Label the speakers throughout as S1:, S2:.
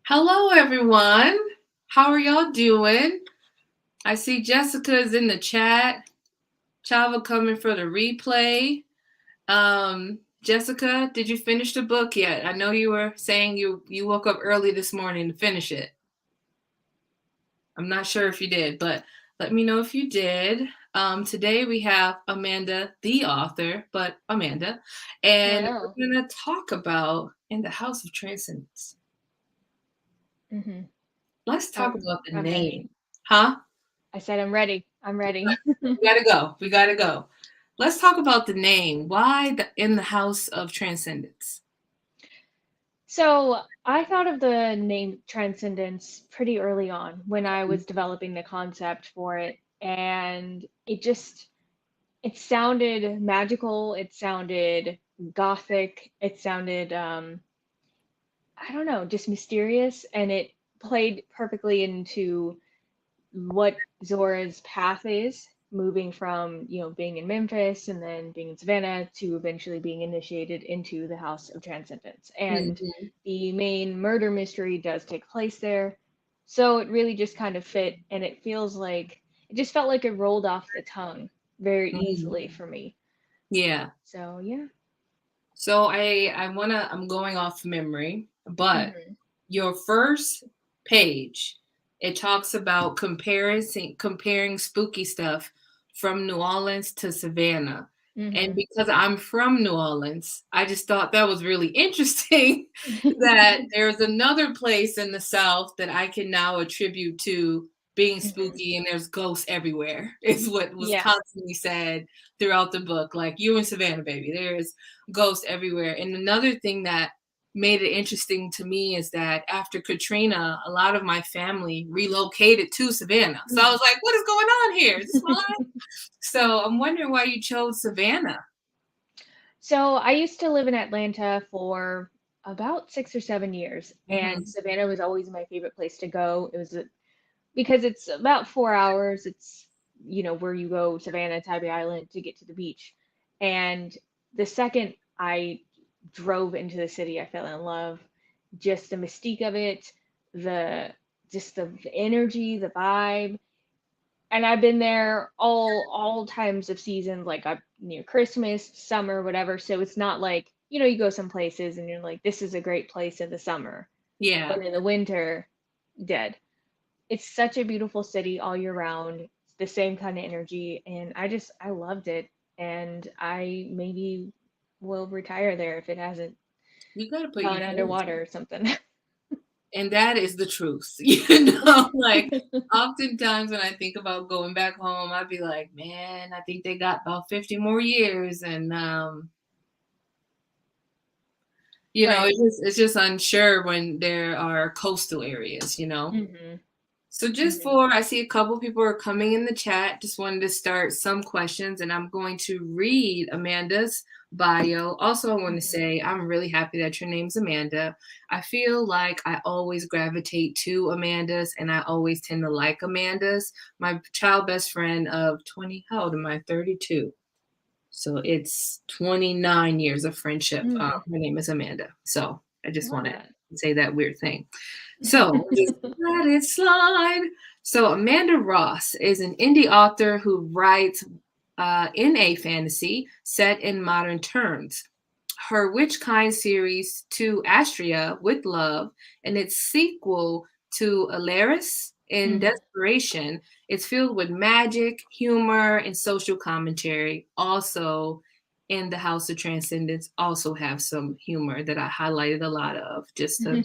S1: Hello, everyone. How are y'all doing? I see Jessica's in the chat. Chava coming for the replay. Jessica, did you finish the book yet? I know you were saying you woke up early this morning to finish it. I'm not sure if you did, but let me know if you did. Today we have Amanda, the author, but Amanda, and
S2: Hello.
S1: we're going to talk about In the House of Trancendence.
S2: Mm-hmm.
S1: Let's talk about the
S2: I'm ready.
S1: name. Huh?
S2: I said I'm ready. I'm ready.
S1: We gotta go. Let's talk about the name. Why In the House of Transcendence?
S2: So I thought of the name Transcendence pretty early on when I was developing the concept for it, and it sounded magical. It sounded gothic. It sounded I don't know, just mysterious, and it played perfectly into what Zora's path is, moving from, being in Memphis and then being in Savannah to eventually being initiated into the House of Transcendence. And
S1: Mhm.
S2: the main murder mystery does take place there. So it really just kind of fit, and it just felt like it rolled off the tongue very
S1: Mhm.
S2: easily for me.
S1: Yeah.
S2: So yeah.
S1: So I'm going off memory, but
S2: Hmm.
S1: your first page, it talks about comparing spooky stuff from New Orleans to Savannah. And
S2: Hmm.
S1: because I'm from New Orleans, I just thought that was really interesting that there's another place in the South that I can now attribute to being
S2: Hmm.
S1: spooky and there's ghosts everywhere, is what was
S2: Yeah.
S1: constantly said throughout the book. Like, you in Savannah, baby, there's ghosts everywhere. And another thing that made it interesting to me is that after Katrina, a lot of my family relocated to Savannah. So I was like, what is going on here? Is this my life? So I'm wondering why you chose Savannah.
S2: So I used to live in Atlanta for about 6 or 7 years, and
S1: Mm-hmm.
S2: Savannah was always my favorite place to go. Because it's about 4 hours. It's, where you go, Savannah, Tybee Island, to get to the beach. And the second I drove into the city, I fell in love. Just the mystique of it, the just the energy, the vibe. And I've been there all times of seasons, like I Christmas, summer, whatever. So it's not like, you go some places and you're like, this is a great place in the summer,
S1: Yeah.
S2: but in the winter, dead. It's such a beautiful city all year round. It's the same kind of energy, and I loved it. And I maybe will retire there if it hasn't
S1: You got to put your
S2: gone
S1: feelings.
S2: underwater or something.
S1: And that is the truth. You know, like oftentimes when I think about going back home, I'd be like, man, I think they got about 50 more years. And,
S2: Right.
S1: it's just unsure when there are coastal areas, you know?
S2: Hmm.
S1: So
S2: Hmm.
S1: I see a couple people are coming in the chat. Just wanted to start some questions, and I'm going to read Amanda's bio. Also, I want to
S2: Hmm.
S1: say I'm really happy that your name's Amanda. I feel like I always gravitate to Amanda's, and I always tend to like Amanda's. My child best friend of 20, how old am I? 32. So it's 29 years of friendship.
S2: Mm,
S1: Her name is Amanda. So I just
S2: love
S1: want to
S2: that.
S1: say that weird thing. So just let it slide. So Amanda Ross is an indie author who writes in a fantasy set in modern terms. Her Which Kind series, To Astria with Love, and its sequel to Alaris in
S2: Hmm.
S1: Desperation, it's filled with magic, humor, and social commentary. Also, in the House of Transcendence, also have some humor that I highlighted a lot of just to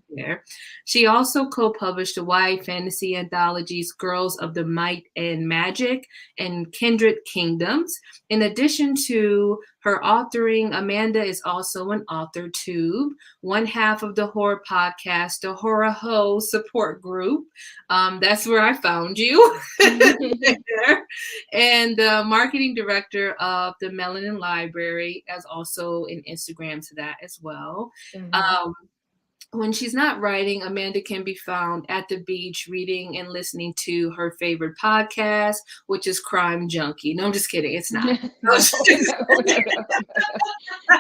S1: there. She also co-published the YA fantasy anthologies Girls of the Might and Magic and Kindred Kingdoms. In addition to her authoring, Amanda is also an author tube, one half of the horror podcast, the Horror Ho support group. That's where I found you. There. And the marketing director of the Melanin Library, as also an Instagram to that as well.
S2: Hmm.
S1: Um, when she's not writing, Amanda can be found at the beach reading and listening to her favorite podcast, which is Crime Junkie. No, I'm just kidding. It's not.
S2: No, no.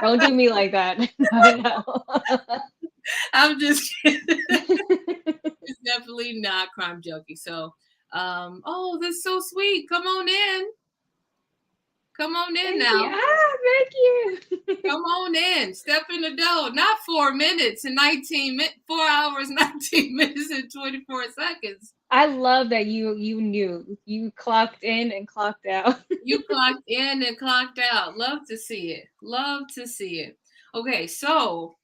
S2: Don't do me like that. No, no.
S1: I'm just kidding. definitely not Crime Junkie. So, oh, that's so sweet. Come on in. Come on in
S2: Thank you.
S1: now.
S2: Thank you.
S1: Come on in. Step in the door. Not 4 minutes and 4 hours, 19 minutes and 24 seconds.
S2: I love that you knew. You clocked in and clocked out.
S1: You clocked in and clocked out. Love to see it. Love to see it. Okay, so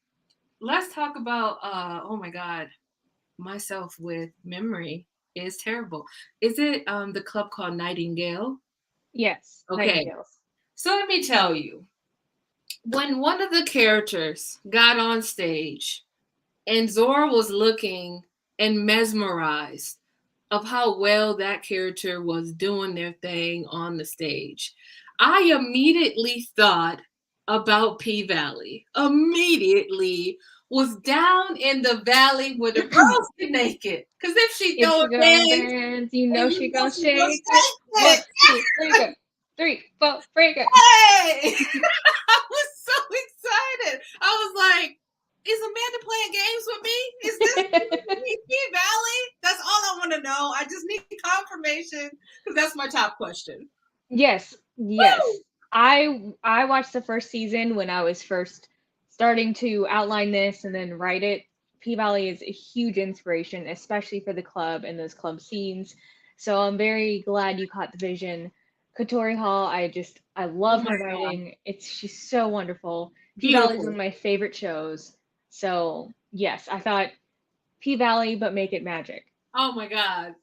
S1: let's talk about oh my God, myself with memory is terrible. Is it the club called Nightingale?
S2: Yes,
S1: Okay.
S2: Nightingales.
S1: So let me tell you, when one of the characters got on stage and Zora was looking and mesmerized of how well that character was doing their thing on the stage, I immediately thought about P Valley. Immediately was down in the valley where the girls get naked. Cause if she
S2: If
S1: throw
S2: she
S1: a
S2: gonna
S1: dance,
S2: dance, you know
S1: and
S2: she
S1: you know
S2: gonna
S1: she gonna
S2: shake it.
S1: shake
S2: 1,
S1: it.
S2: 2, 3, go. 3, 4, break it.
S1: Hey! I was so excited. I was like, is Amanda playing games with me? Is this P Valley? That's all I want to know. I just need confirmation because that's my top question.
S2: Yes, yes. I watched the first season when I was first starting to outline this and then write it. P Valley is a huge inspiration, especially for the club and those club scenes. So I'm very glad you caught the vision. Katori Hall, I
S1: Oh
S2: love
S1: my
S2: her
S1: God.
S2: writing. She's so wonderful. P Valley is one
S1: Beautiful.
S2: of my favorite shows. So yes, I thought P Valley, but make it magic.
S1: Oh my God.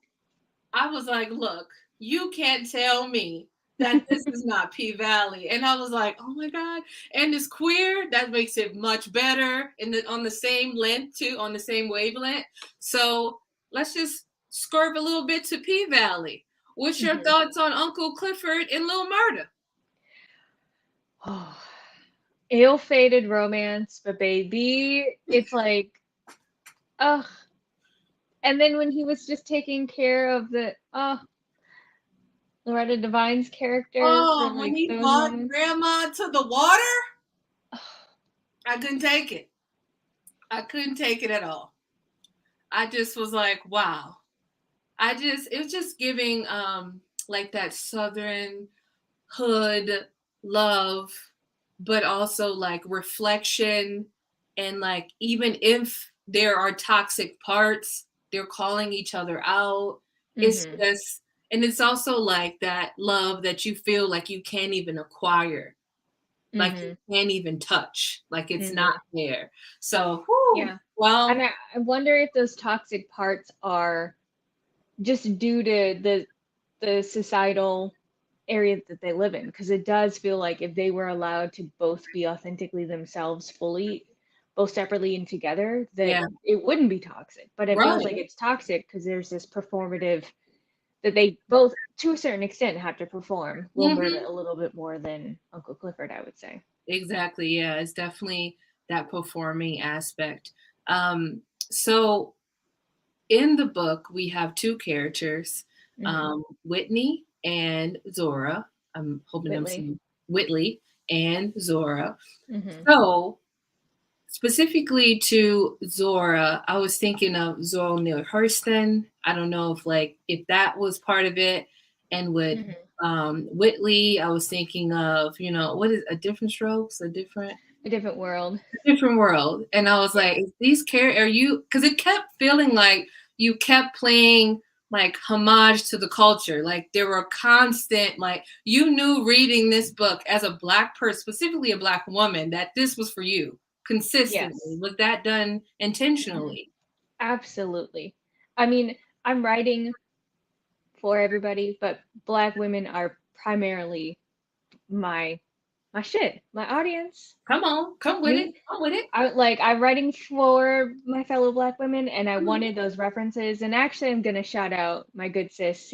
S1: I was like, look, you can't tell me that this is not P Valley. And I was like, oh my God. And it's queer. That makes it much better on the same length too, on the same wavelength. So let's just swerve a little bit to P Valley. What's your
S2: Mhm.
S1: thoughts on Uncle Clifford and Lil Murder?
S2: Oh, ill-fated romance, but baby, it's like, ugh. And then when he was just taking care of Loretta Devine's character for
S1: Oh, when
S2: like
S1: he
S2: those
S1: brought
S2: moments.
S1: grandma to the water,
S2: Ugh.
S1: I couldn't take it. I couldn't take it at all. I just was like, wow. It was just giving like that southern hood love, but also like reflection, and like even if there are toxic parts, they're calling each other out. It's
S2: Mhm.
S1: just, and it's also like that love that you feel like you can't even acquire, like you
S2: Mhm.
S1: can't even touch, like it's not
S2: Mhm.
S1: there. So whew,
S2: Yeah. And
S1: well,
S2: I wonder if those toxic parts are just due to the societal area that they live in, because it does feel like if they were allowed to both be authentically themselves fully, both separately and together, that
S1: yeah,
S2: it wouldn't be toxic. But it feels
S1: right.
S2: like it's toxic because there's this performative that they both, to a certain extent, have to perform. Will Murder
S1: Hmm.
S2: a little bit more than Uncle Clifford, I would say.
S1: Exactly. Yeah, it's definitely that performing aspect. So in the book, we have two characters,
S2: Hmm.
S1: Whitney and Zora. I'm hoping I'm
S2: Whitley.
S1: saying Whitley and Zora.
S2: Hmm.
S1: So specifically to Zora, I was thinking of Zora Neale Hurston. I don't know if that was part of it. And with
S2: Hmm.
S1: Whitley, I was thinking of, what is a different strokes,
S2: A different world.
S1: a different world. And I was
S2: Yeah.
S1: like, is these characters, are you, because it kept feeling like you kept playing like homage to the culture. Like there were constant, like you knew reading this book as a Black person, specifically a Black woman, that this was for you consistently.
S2: Yes.
S1: Was that done
S2: Hmm.
S1: intentionally?
S2: Absolutely. I mean, I'm writing for everybody, but Black women are primarily my my shit, my audience,
S1: Come on, come with it,
S2: me.
S1: come with it.
S2: I'm writing for my fellow Black women, and I
S1: Mhm.
S2: wanted those references. And actually, I'm gonna shout out my good sis,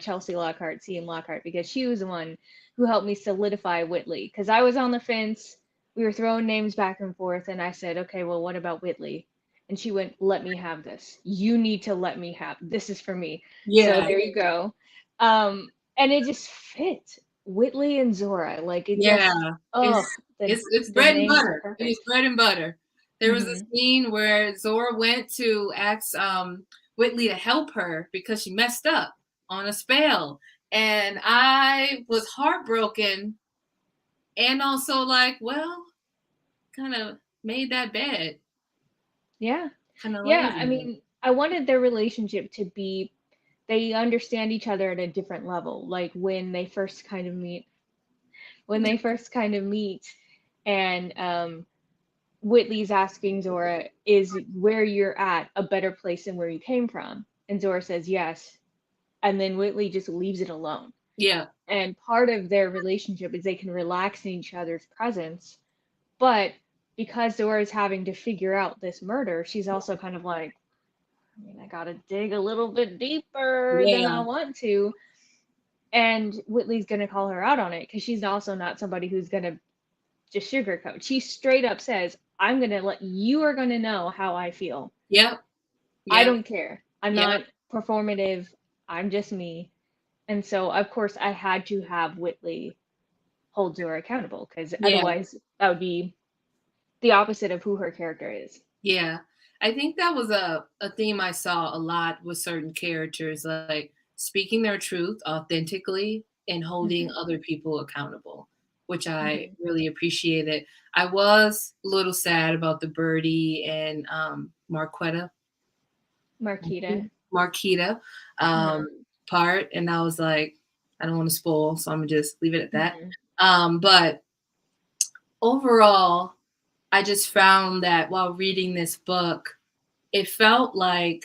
S2: Chelsea Lockhart, CM Lockhart, because she was the one who helped me solidify Whitley. Because I was on the fence, we were throwing names back and forth, and I said, okay, well, what about Whitley? And she went, let me have this. You need to let me have this is for me. So
S1: Yeah,
S2: there you go. And it just fit. Whitley and Zora, like it
S1: yeah.
S2: just, oh,
S1: It's
S2: the
S1: bread and
S2: names are
S1: butter. It is
S2: perfect.
S1: bread and butter. There was a
S2: Hmm.
S1: scene where Zora went to ask Whitley to help her because she messed up on a spell. And I was heartbroken and also like, well, kind of made that bad.
S2: Yeah.
S1: Kind of
S2: Yeah. I
S1: lazy.
S2: mean, I wanted their relationship to be, they understand each other at a different level. Like when they first kind of meet, and Whitley's asking Zora, is where you're at a better place than where you came from? And Zora says yes. And then Whitley just leaves it alone.
S1: Yeah.
S2: And part of their relationship is they can relax in each other's presence. But because Zora's having to figure out this murder, she's also kind of like, I mean, I gotta dig a little bit deeper than I
S1: Yeah.
S2: want to. And Whitley's gonna call her out on it because she's also not somebody who's gonna just sugarcoat. She straight up says, I'm gonna let you are gonna know how I feel.
S1: Yep.
S2: I
S1: Yep.
S2: don't care. I'm
S1: Yep.
S2: not performative. I'm just me. And so, of course, I had to have Whitley hold Zora accountable because
S1: Yeah.
S2: otherwise, that would be the opposite of who her character is.
S1: Yeah. I think that was a theme I saw a lot with certain characters, like speaking their truth authentically and holding
S2: Hmm.
S1: other people accountable, which I
S2: Hmm.
S1: really appreciated. I was a little sad about the Birdie and Marquetta,
S2: Marquita.
S1: Marquita
S2: Hmm.
S1: part, and I was like, I don't want to spoil, so I'm gonna just leave it at that.
S2: Hmm.
S1: But overall, I just found that while reading this book, it felt like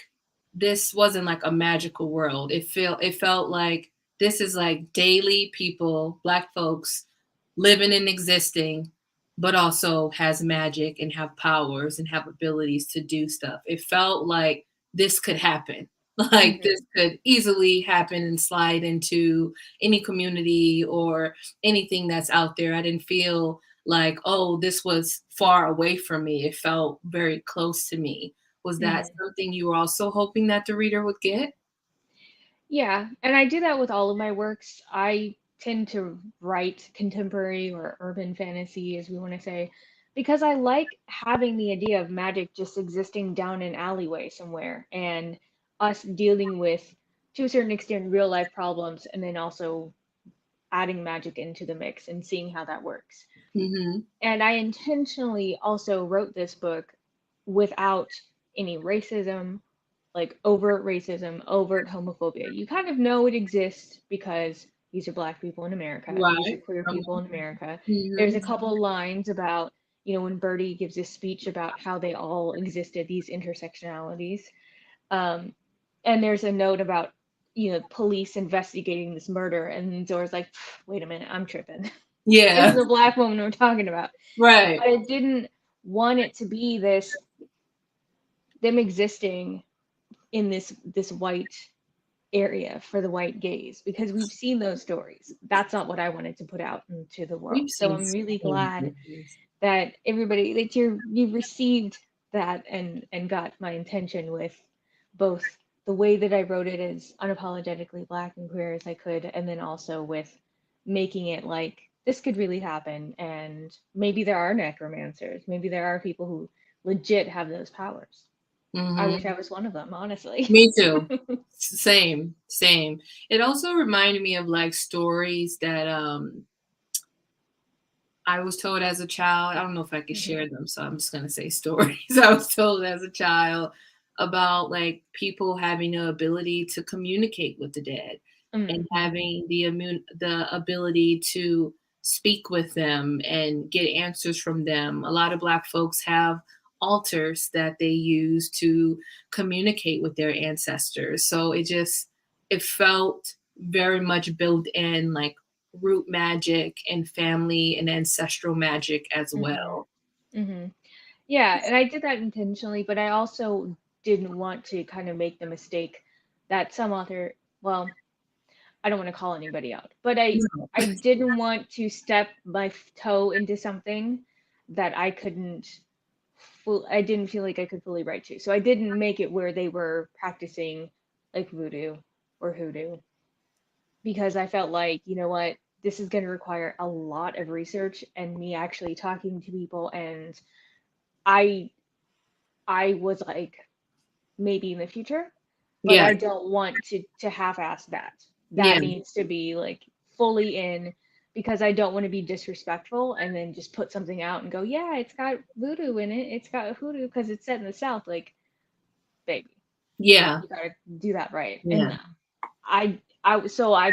S1: this wasn't like a magical world. It felt like this is like daily people, black folks living and existing, but also has magic and have powers and have abilities to do stuff. It felt like this could happen. Like this
S2: Hmm.
S1: could easily happen and slide into any community or anything that's out there. I didn't feel like, oh, this was far away from me. It felt very close to me. Was that
S2: Hmm.
S1: something you were also hoping that the reader would get?
S2: Yeah, and I do that with all of my works. I tend to write contemporary or urban fantasy, as we want to say, because I like having the idea of magic just existing down an alleyway somewhere and us dealing with, to a certain extent, real life problems, and then also adding magic into the mix and seeing how that works.
S1: Mhm.
S2: And I intentionally also wrote this book without any racism, like overt racism, overt homophobia. You kind of know it exists because these are black people in America, these are
S1: Right.
S2: queer people in America. There's
S1: Mhm.
S2: a couple lines about, when Birdie gives this speech about how they all existed, these intersectionalities. Um, and there's a note about, police investigating this murder, and Zora's like, wait a minute, I'm tripping. This
S1: Yeah.
S2: is a black woman we're talking about.
S1: Right.
S2: But I didn't want it to be this them existing in this white area for the white gaze because we've seen those stories. That's not what I wanted to put out into the
S1: We've
S2: world. So
S1: seen
S2: I'm
S1: so
S2: really
S1: many
S2: glad
S1: movies.
S2: that everybody that you've received that and got my intention with both the way that I wrote it as unapologetically black and queer as I could, and then also with making it like this could really happen, and maybe there are necromancers, maybe there are people who legit have those powers. I wish I
S1: Mhm.
S2: was one of them, honestly.
S1: Me too. Same, same. It also reminded me of like stories that I was told as a child. I don't know if I could
S2: Hmm.
S1: share them, so I'm just gonna say stories I was told as a child about like people having the ability to communicate with the dead and
S2: Hmm.
S1: having the ability to speak with them and get answers from them. A lot of black folks have altars that they use to communicate with their ancestors. So it felt very much built in like root magic and family and ancestral magic as
S2: Hmm.
S1: well.
S2: Hmm. Yeah, and I did that intentionally, but I also didn't want to kind of make the mistake that some author, well, I don't want to call anybody out, but
S1: No.
S2: I didn't want to step my toe into something that I didn't feel like I could fully write to. So I didn't make it where they were practicing like voodoo or hoodoo because I felt like, you know what, this is going to require a lot of research and me actually talking to people, and I I was like, maybe in the future. but
S1: Yeah.
S2: I don't want to half-ass that.
S1: Yeah.
S2: That needs to be like fully in, because I don't want to be disrespectful and then just put something out and go, yeah, it's got voodoo in it. It's got hoodoo because it's set in the South. Like, baby,
S1: Yeah.
S2: you gotta do that right.
S1: Yeah.
S2: And I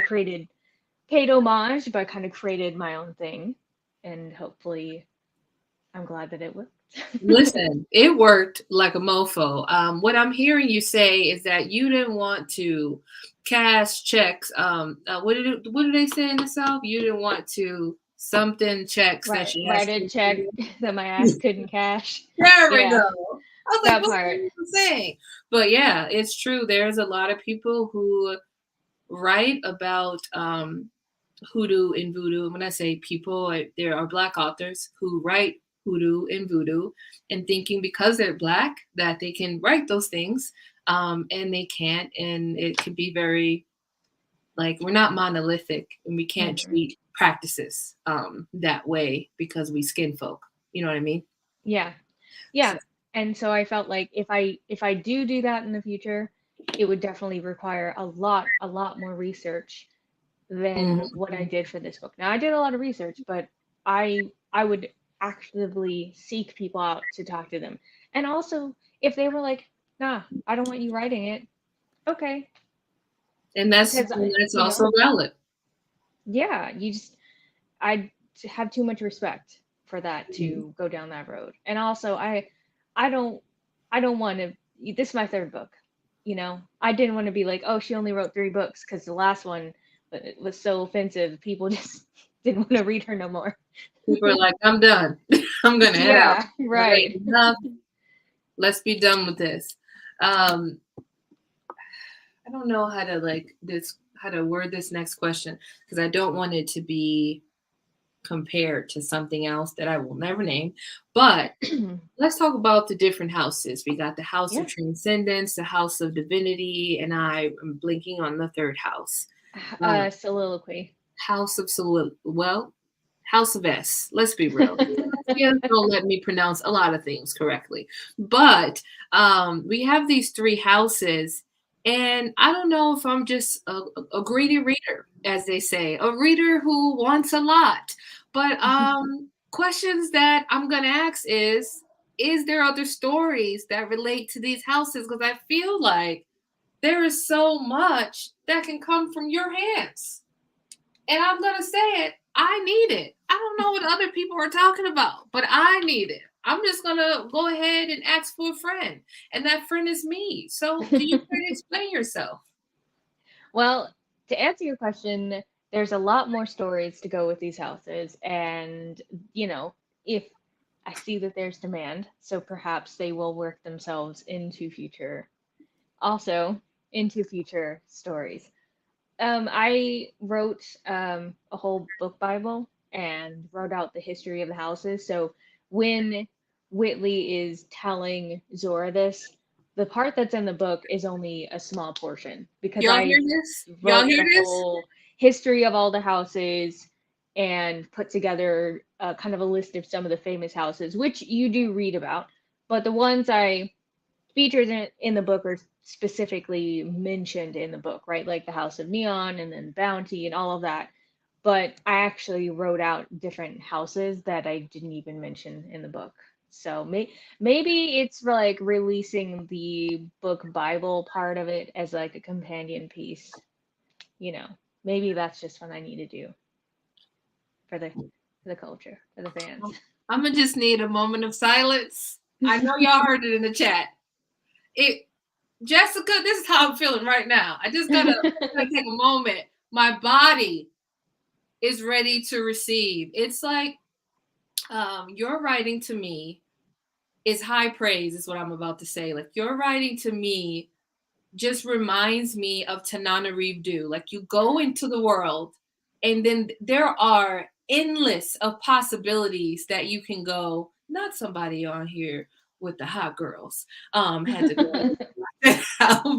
S2: paid homage, but kind of created my own thing, and hopefully, I'm glad that it worked.
S1: Listen, it worked like a mofo. What I'm hearing you say is that you didn't want to cash checks. What do they say in the South? You didn't want to something checks that you
S2: Write
S1: asked.
S2: a check that my ass couldn't cash.
S1: There we go.
S2: Yeah,
S1: I was like,
S2: that
S1: what's
S2: part.
S1: he saying? But yeah, it's true. There's a lot of people who write about hoodoo and voodoo. And when I say people, there are Black authors who write hoodoo and voodoo and thinking because they're Black that they can write those things, and they can't. And it can be very, like, we're not monolithic and we can't
S2: Mhm.
S1: treat practices that way because we skin folk. You know what I mean?
S2: Yeah,
S1: So,
S2: yeah. And so I felt like if I do that in the future, it would definitely require a lot more research than
S1: mhm.
S2: what I did for this book. Now I did a lot of research, but I would actively seek people out to talk to them. And also, if they were like, "Nah, I don't want you writing it," okay,
S1: And
S2: because
S1: that's also valid.
S2: yeah, I have too much respect for that
S1: Mhm.
S2: to go down that road. And also, I don't I don't want to. This is my third book. I didn't want to be like, oh, she only wrote 3 books because the last one was so offensive. People just didn't want to read her no more.
S1: People are like, I'm done. I'm gonna head out.
S2: Yeah,
S1: All right,
S2: right.
S1: enough. Let's be done with this. Um, I don't know how to word this next question because I don't want it to be compared to something else that I will never name. But let's talk about the different houses. We got the House of
S2: Yeah.
S1: Transcendence, the House of Divinity, and I am blinking on the third house.
S2: Soliloquy.
S1: House of House of S. Let's be real. Yes, don't let me pronounce a lot of things correctly. But we have these 3 houses, and I don't know if I'm just a greedy reader, as they say, a reader who wants a lot. But questions that I'm gonna ask is there other stories that relate to these houses? Because I feel like there is so much that can come from your hands. And I'm gonna say it, I need it. I don't know what other people are talking about, but I need it. I'm just gonna go ahead and ask for a friend, and that friend is me. So, can you try to explain yourself?
S2: Well, to answer your question, there's a lot more stories to go with these houses. And, if I see that there's demand, so perhaps they will work themselves into future stories. I wrote a whole book Bible and wrote out the history of the houses. So when Whitley is telling Zora this, the part that's in the book is only a small portion because
S1: Y'all
S2: I
S1: hear this? Y'all
S2: wrote
S1: hear
S2: the
S1: this?
S2: whole history of all the houses and put together kind of a list of some of the famous houses, which you do read about. But the ones I featured in the book are specifically mentioned in the book, right? Like the House of Neon and then Bounty and all of that. But I actually wrote out different houses that I didn't even mention in the book. So maybe it's like releasing the book Bible part of it as like a companion piece. You know, maybe that's just what I need to do for the culture, for the fans.
S1: I'm gonna just need a moment of silence. I know y'all heard it in the chat. It, Jessica, this is how I'm feeling right now. I just gotta take a moment. My body is ready to receive. It's like your writing to me is high praise, is what I'm about to say. Like your writing to me just reminds me of Tananarive. Like you go into the world and then there are endless of possibilities that you can go. Not somebody on here with the hot girls had to go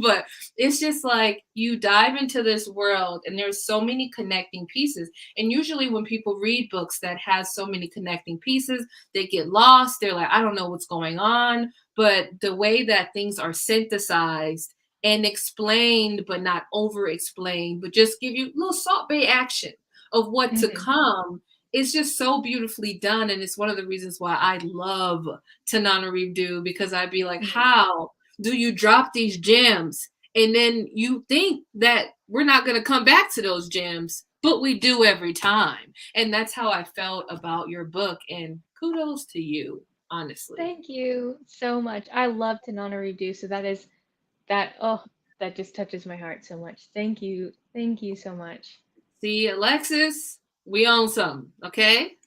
S1: but it's just like you dive into this world and there's so many connecting pieces, and usually when people read books that has so many connecting pieces they get lost. They're like, I don't know what's going on. But the way that things are synthesized and explained, but not over explained, but just give you little Salt Bay action of what to
S2: Mhm.
S1: come. It's just so beautifully done. And it's one of the reasons why I love Tananarive, because I'd be like,
S2: Mhm.
S1: how do you drop these gems? And then you think that we're not going to come back to those gems, but we do every time. And that's how I felt about your book. And kudos to you, honestly.
S2: Thank you so much. I love to redo, so that oh, that just touches my heart so much. Thank you. Thank you so much.
S1: See, Alexis, we own some, okay?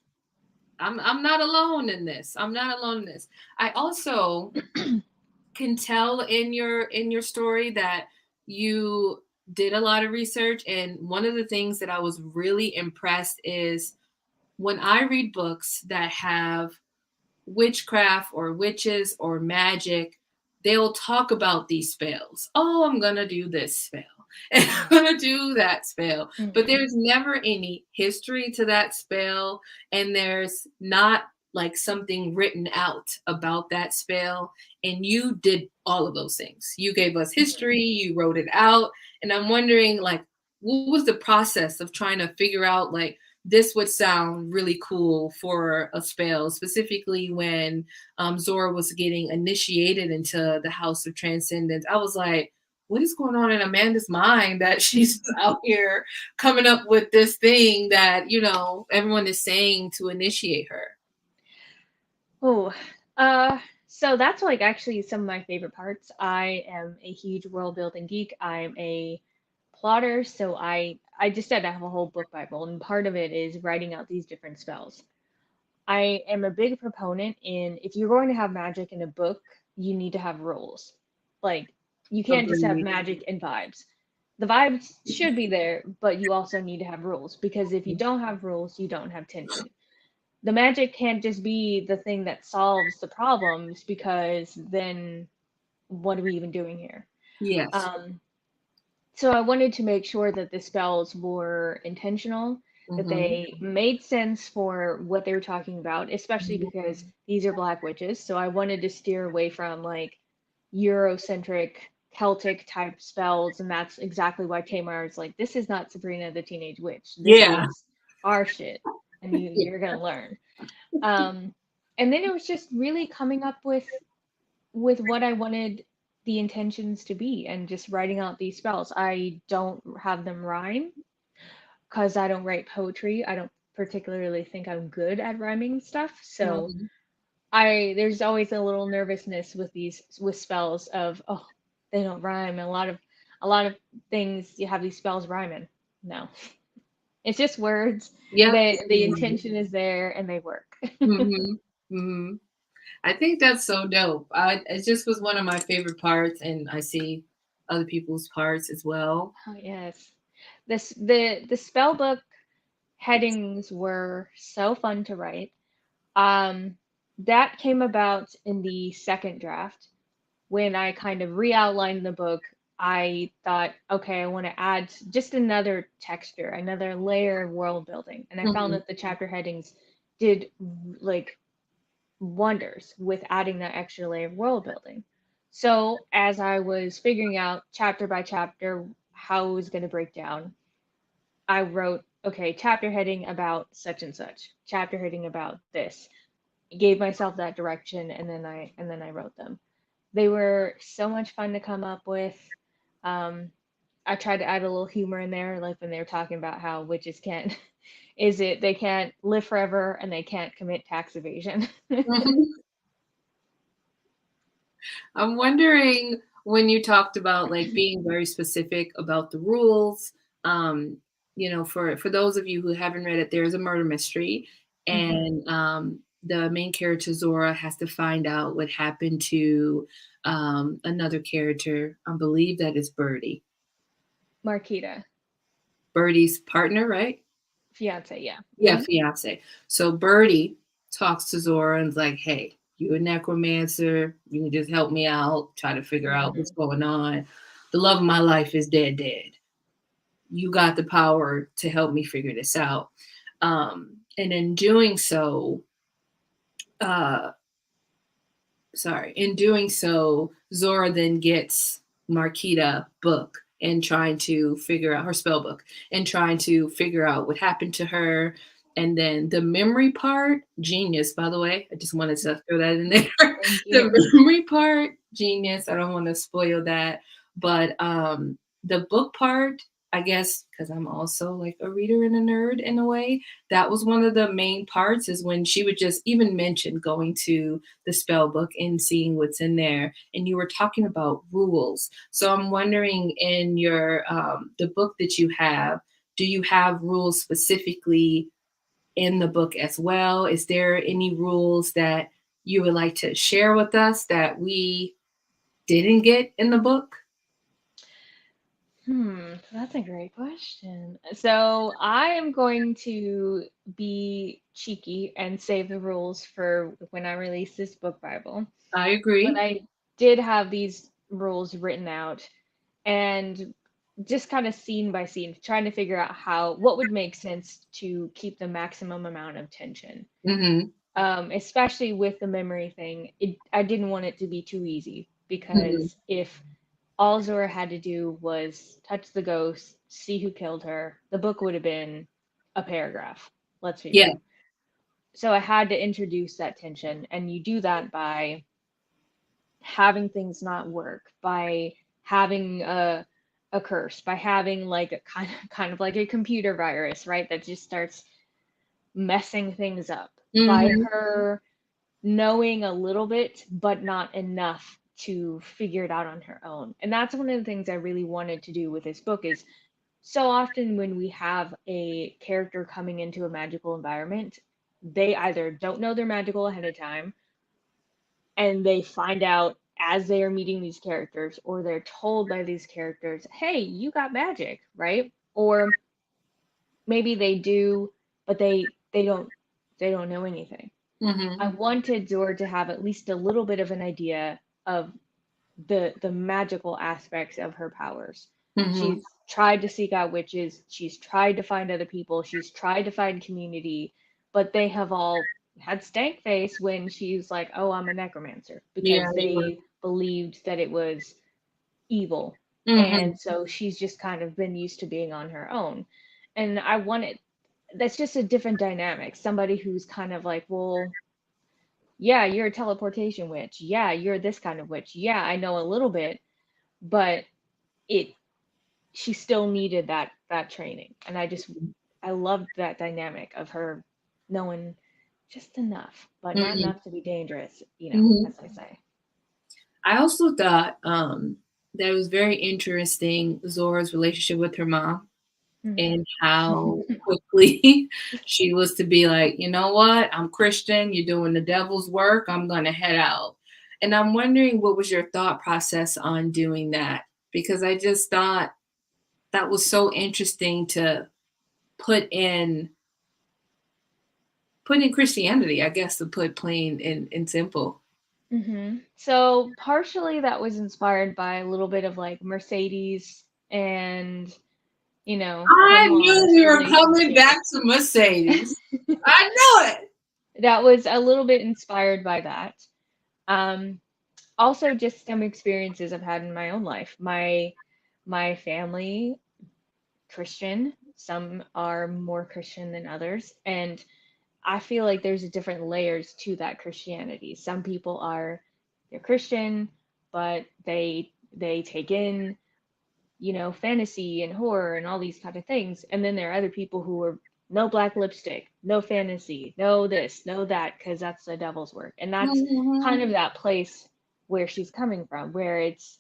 S1: I'm not alone in this. I'm not alone in this. I also can tell in your story that you did a lot of research, and one of the things that I was really impressed is when I read books that have witchcraft or witches or magic, they'll talk about these spells. Oh, I'm going to do this spell. And I'm going to do that spell. But
S2: Mhm.
S1: there's never any history to that spell. And there's not like something written out about that spell. And you did all of those things. You gave us
S2: Mhm.
S1: history, you wrote it out. And I'm wondering, like, what was the process of trying to figure out, like, this would sound really cool for a spell, specifically when Zora was getting initiated into the House of Trancendence. I was like, what is going on in Amanda's mind that she's out here coming up with this thing that, everyone is saying to initiate her?
S2: Oh, uh, so that's like actually some of my favorite parts. I am a huge world building geek. I'm a plotter, so I just said I have a whole book Bible, and part of it is writing out these different spells. I am a big proponent in if you're going to have magic in a book, you need to have rules. Like you can't just have
S1: Agreed.
S2: magic and vibes. The vibes should be there, but you also need to have rules because if you don't have rules, you don't have tension. The magic can't just be the thing that solves the problems because then what are we even doing here?
S1: Yes.
S2: Um, so I wanted to make sure that the spells were intentional, that
S1: Hmm.
S2: they made sense for what they were talking about, especially because these are black witches. So I wanted to steer away from like Eurocentric Celtic type spells, and that's exactly why Tamar is like, this is not Sabrina the Teenage Witch. This
S1: Yeah.
S2: is our shit, and you're gonna learn. Um, and then it was just really coming up with what I wanted the intentions to be and just writing out these spells. I don't have them rhyme because I don't write poetry. I don't particularly think I'm good at rhyming stuff. So
S1: Mhm.
S2: I there's always a little nervousness with these with spells of oh they don't rhyme. A lot of things you have these spells rhyming. No. It's just words.
S1: Yep.
S2: The intention is there and they work.
S1: Hmm. Hmm. I think that's so dope. It just was one of my favorite parts, and I see other people's parts as well.
S2: Oh yes. The spell book headings were so fun to write. Um, that came about in the second draft when I kind of re-outlined the book. I thought, okay, I want to add just another texture, another layer of world building, and I found
S1: Mhm.
S2: that the chapter headings did like wonders with adding that extra layer of world building. So as I was figuring out chapter by chapter how it was going to break down, I wrote, okay, chapter heading about such and such, chapter heading about this. Gave myself that direction and then I wrote them. They were so much fun to come up with. Um, I tried to add a little humor in there, like when they were talking about how witches can't is it they can't live forever and they can't commit tax evasion.
S1: Mhm. I'm wondering, when you talked about like being very specific about the rules, um, for those of you who haven't read it, there's a murder mystery,
S2: Hmm.
S1: and the main character Zora has to find out what happened to another character. I believe that is Birdie,
S2: Marquita,
S1: Birdie's partner, right?
S2: fiance, yeah.
S1: Yeah, fiance. So Birdie talks to Zora and's like, "Hey, you a necromancer. You can just help me out, try to figure out what's
S2: Hmm.
S1: going on. The love of my life is dead, dead. You got the power to help me figure this out." And in doing so, uh, in doing so, Zora then gets Marquita book and trying to figure out her spell book and trying to figure out what happened to her. And then the memory part, genius, by the way. I just wanted to throw that in there.
S2: Thank
S1: The
S2: you.
S1: memory part, genius. I don't want to spoil that. But the book part, I guess, because I'm also like a reader and a nerd in a way, that was one of the main parts is when she would just even mention going to the spell book and seeing what's in there. And you were talking about rules. So I'm wondering in your the book that you have, do you have rules specifically in the book as well? Is there any rules that you would like to share with us that we didn't get in the book?
S2: That's a great question. So I am going to be cheeky and save the rules for when I release this book Bible.
S1: I
S2: But
S1: agree.
S2: I did have these rules written out and just kind of scene by scene, trying to figure out what would make sense to keep the maximum amount of tension.
S1: Mm-hmm.
S2: Especially with the memory thing, I didn't want it to be too easy
S1: Mm-hmm.
S2: because if all Zora had to do was touch the ghost, see who killed her, the book would have been a paragraph. Let's be
S1: Yeah.
S2: real. So I had to introduce that tension, and you do that by having things not work, by having a curse, by having like a kind of like a computer virus, right? That just starts messing things up. By
S1: Mm-hmm.
S2: her knowing a little bit, but not enough to figure it out on her own. And that's one of the things I really wanted to do with this book is so often when we have a character coming into a magical environment, they either don't know they're magical ahead of time and they find out as they are meeting these characters, or they're told by these characters, hey, you got magic, right? Or maybe they do, but they don't know anything.
S1: Mm-hmm.
S2: I wanted Zora to have at least a little bit of an idea of the magical aspects of her powers.
S1: Mm-hmm.
S2: She's tried to seek out witches, she's tried to find other people, she's tried to find community, but they have all had stank face when she's like, "Oh, I'm a necromancer,"
S1: Yeah,
S2: because
S1: they were.
S2: they believed that it was evil.
S1: Mm-hmm.
S2: And so she's just kind of been used to being on her own. And I wanted that's just a different dynamic. Somebody who's kind of like, well, yeah, you're a teleportation witch. Yeah, you're this kind of witch. Yeah, I know a little bit, but it she still needed that training. And I loved that dynamic of her knowing just enough, but not
S1: Mm-hmm.
S2: enough to be dangerous,
S1: Mm-hmm.
S2: as I say.
S1: I also thought that it was very interesting Zora's relationship with her mom
S2: Hmm.
S1: and how quickly she was to be like, you know what, I'm Christian, you're doing the devil's work, I'm gonna head out. And I'm wondering what was your thought process on doing that? Because I just thought that was so interesting to put in put in Christianity, I guess, to put plain and simple.
S2: So partially that was inspired by a little bit of like Mercedes and her
S1: I knew
S2: mom's
S1: we were coming
S2: relationship.
S1: back to Mercedes. I knew it.
S2: That was a little bit inspired by that. Um, Also just some experiences I've had in my own life. My family Christian, some are more Christian than others, and I feel like there's a different layers to that Christianity. Some people they're Christian, but they take in, fantasy and horror and all these kind of things. And then there are other people who are no black lipstick, no fantasy, no this, no that, because that's the devil's work. And that's kind
S1: Mhm.
S2: of that place where she's coming from, where it's,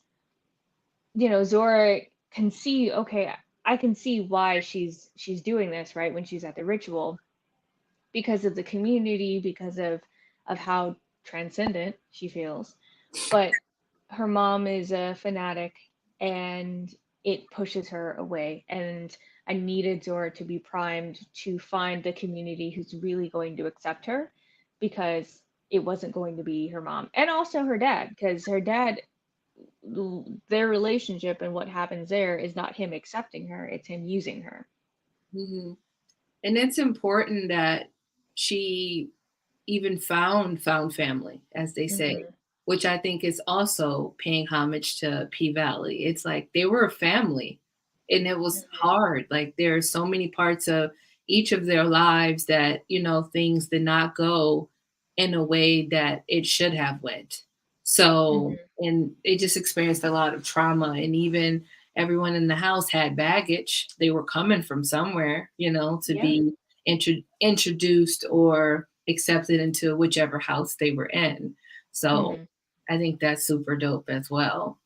S2: Zora can see, okay, I can see why she's doing this, right, when she's at the ritual, because of the community, because of how transcendent she feels. But her mom is a fanatic and it pushes her away. And I needed Zora to be primed to find the community who's really going to accept her because it wasn't going to be her mom and also her dad, because her dad, their relationship and what happens there is not him accepting her, it's him using her.
S1: Mhm. And it's important that she even found family, as they say.
S2: Hmm.
S1: which I think is also paying homage to P Valley. It's like they were a family and it was
S2: Mhm.
S1: hard. Like there are so many parts of each of their lives that, things did not go in a way that it should have went. So,
S2: Mhm.
S1: and they just experienced a lot of trauma, and even everyone in the house had baggage. They were coming from somewhere, to
S2: Yeah.
S1: be introduced or accepted into whichever house they were in. So
S2: Mhm.
S1: I think that's super dope as well.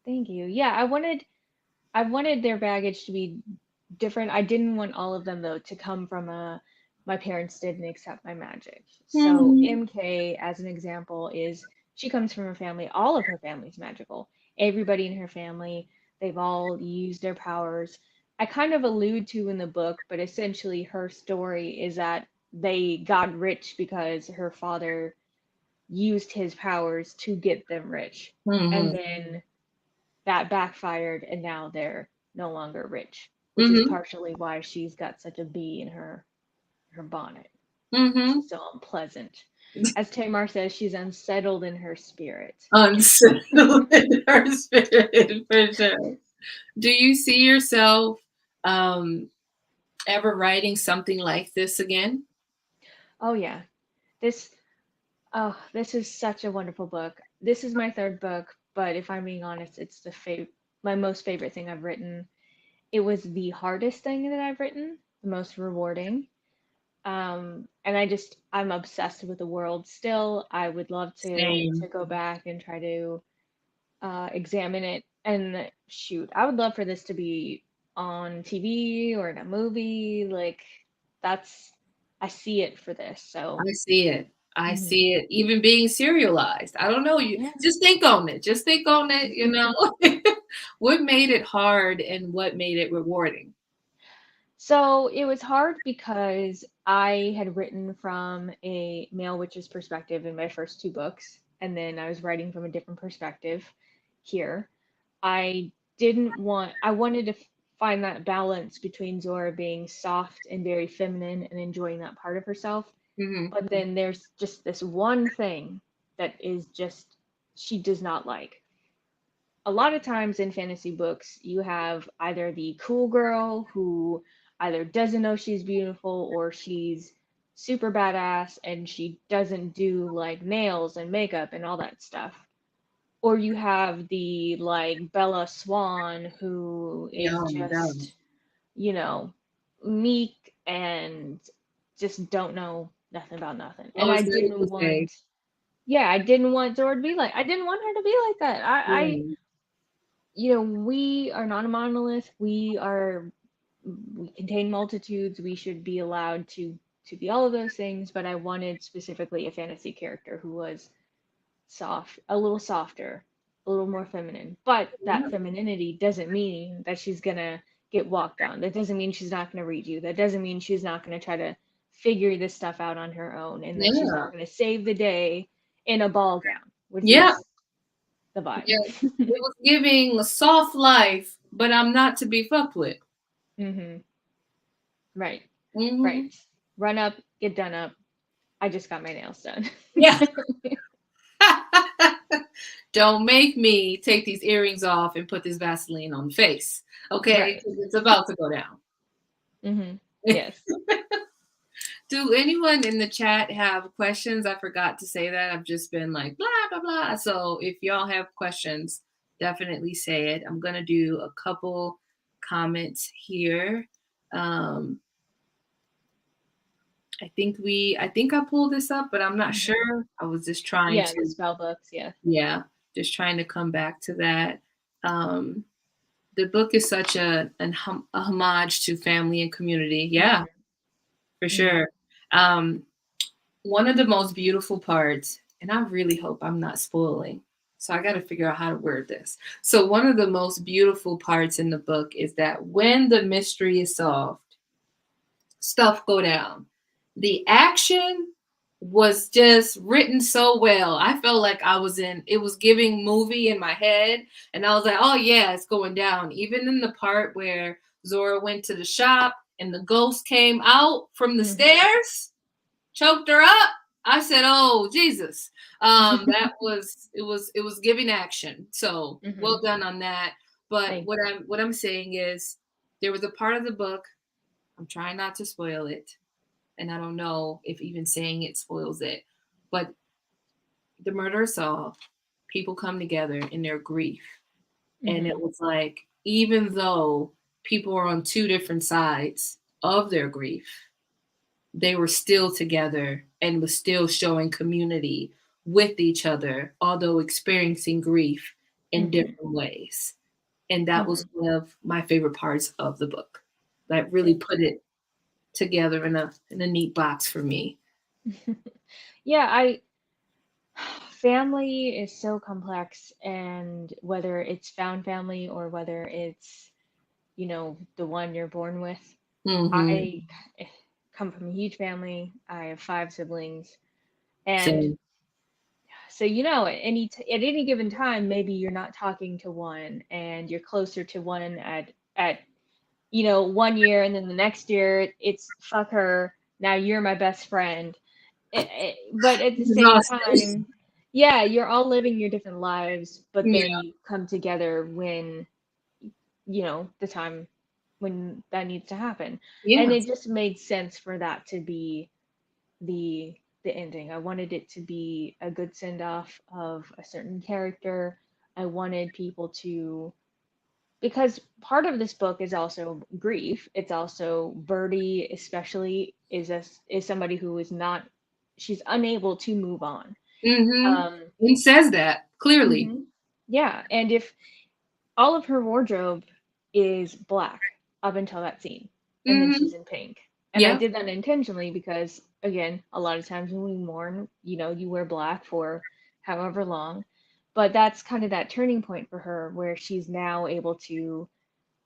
S2: Thank you. Yeah, I wanted their baggage to be different. I didn't want all of them though to come from a my parents didn't accept my magic. So
S1: Mhm.
S2: MK, as an example, is she comes from a family, all of her family's magical. Everybody in her family, they've all used their powers. I kind of allude to in the book, but essentially her story is that they got rich because her father used his powers to get them rich. And
S1: Mhm.
S2: then that backfired and now they're no longer rich, which is
S1: Mhm.
S2: partially why she's got such a bee in her bonnet.
S1: Mhm.
S2: She's so unpleasant. As Tamar says, she's unsettled in her spirit.
S1: Unsettled in her spirit for sure. Do you see yourself um ever writing something like this again?
S2: Oh yeah. This this is such a wonderful book. This is my third book, but if I'm being honest, it's my most favorite thing I've written. It was the hardest thing that I've written, the most rewarding. And I'm obsessed with the world still. I would love to
S1: Same.
S2: go back and try to examine it. And shoot, I would love for this to be on TV or in a movie. Like that's I see it for this. So
S1: I see it. I
S2: mhm.
S1: see it even being serialized. I don't know. You
S2: Yeah.
S1: just think on it. Just think on it. What made it hard and what made it rewarding?
S2: So it was hard because I had written from a male witch's perspective in my first two books, and then I was writing from a different perspective here. I wanted to find that balance between Zora being soft and very feminine and enjoying that part of herself.
S1: Hmm.
S2: But then there's just this one thing that is just, she does not like. A lot of times in fantasy books, you have either the cool girl who either doesn't know she's beautiful or she's super badass and she doesn't do like nails and makeup and all that stuff, or you have the like Bella Swan who
S1: Yeah,
S2: is
S1: oh my God.
S2: just, you know, meek and just don't know nothing about nothing.
S1: I
S2: And I
S1: was ready
S2: didn't
S1: to say,
S2: want, yeah, I didn't want Zora to be like, I didn't want her to be like that.
S1: yeah,
S2: We are not a monolith. We contain multitudes. We should be allowed to be all of those things. But I wanted specifically a fantasy character who was soft, a little softer, a little more feminine. But that
S1: yeah,
S2: femininity doesn't mean that she's gonna get walked on. That doesn't mean she's not gonna read you. That doesn't mean she's not gonna try to figure this stuff out on her own, and that she's
S1: yeah,
S2: not gonna save the day in a ball gown, which
S1: yeah.
S2: is the vibe.
S1: Yeah. It was giving a soft life, but I'm not to be fucked with.
S2: Hmm. Right, right.
S1: Hmm.
S2: Run up, get done up. I just got my nails done.
S1: Yeah. Don't make me take these earrings off and put this Vaseline on the face. Okay?
S2: Right.
S1: 'Cause it's about to go down.
S2: Hmm. Yes.
S1: Do anyone in the chat have questions? I forgot to say that. I've just been like blah blah blah. So if y'all have questions, definitely say it. I'm gonna do a couple comments here. Um, I think I pulled this up, but I'm not
S2: Hmm.
S1: sure. I was just trying
S2: Yeah, the
S1: to,
S2: spell books. Yeah.
S1: yeah, just trying to come back to that. Um, the book is such a homage to family and community. Yeah,
S2: Hmm.
S1: for
S2: Hmm.
S1: sure. Um, One of the most beautiful parts, and I really hope I'm not spoiling, so I got to figure out how to word this. So, one of the most beautiful parts in the book is that when the mystery is solved, stuff go down. The action was just written so well. I felt like I was in, it was giving movie in my head, and I was like, oh yeah, it's going down. Even in the part where Zora went to the shop and the ghost came out from the
S2: Hmm.
S1: stairs, choked her up. I said, "Oh Jesus!" That was it was giving action. So
S2: Hmm.
S1: well done on that. But
S2: Thank you.
S1: what I'm saying is, there was a part of the book. I'm trying not to spoil it, and I don't know if even saying it spoils it. But the murder is solved. People come together in their grief, and it
S2: Hmm.
S1: was like even though people are on two different sides of their grief, they were still together and was still showing community with each other, although experiencing grief in
S2: Hmm.
S1: different ways. And that
S2: Hmm.
S1: was one of my favorite parts of the book. That really
S2: Thank
S1: put it together in a neat box for me.
S2: you. Yeah, I family is so complex, and whether it's found family or whether it's, the one you're born with.
S1: Mm-hmm.
S2: I come from a huge family. I have five siblings, and
S1: Same.
S2: so at any given time, maybe you're not talking to one, and you're closer to one at 1 year, and then the next year it's fuck her. Now you're my best friend. But at the same
S1: Exhausting.
S2: time, yeah, you're all living your different lives, but then
S1: Yeah.
S2: you come together when the time when that needs to happen. And
S1: Yeah.
S2: it just made sense for that to be the the ending. I wanted it to be a good send off of a certain character. I wanted people to, because part of this book is also grief. It's also Birdie, especially is somebody who is not, she's unable to move on.
S1: Mm-hmm.
S2: Um,
S1: He says that clearly.
S2: mhm. Yeah, and if all of her wardrobe is black up until that scene, and then
S1: Mm-hmm.
S2: she's in pink. And I
S1: Yep.
S2: did that intentionally because, again, a lot of times when we mourn, you wear black for however long. But that's kind of that turning point for her where she's now able to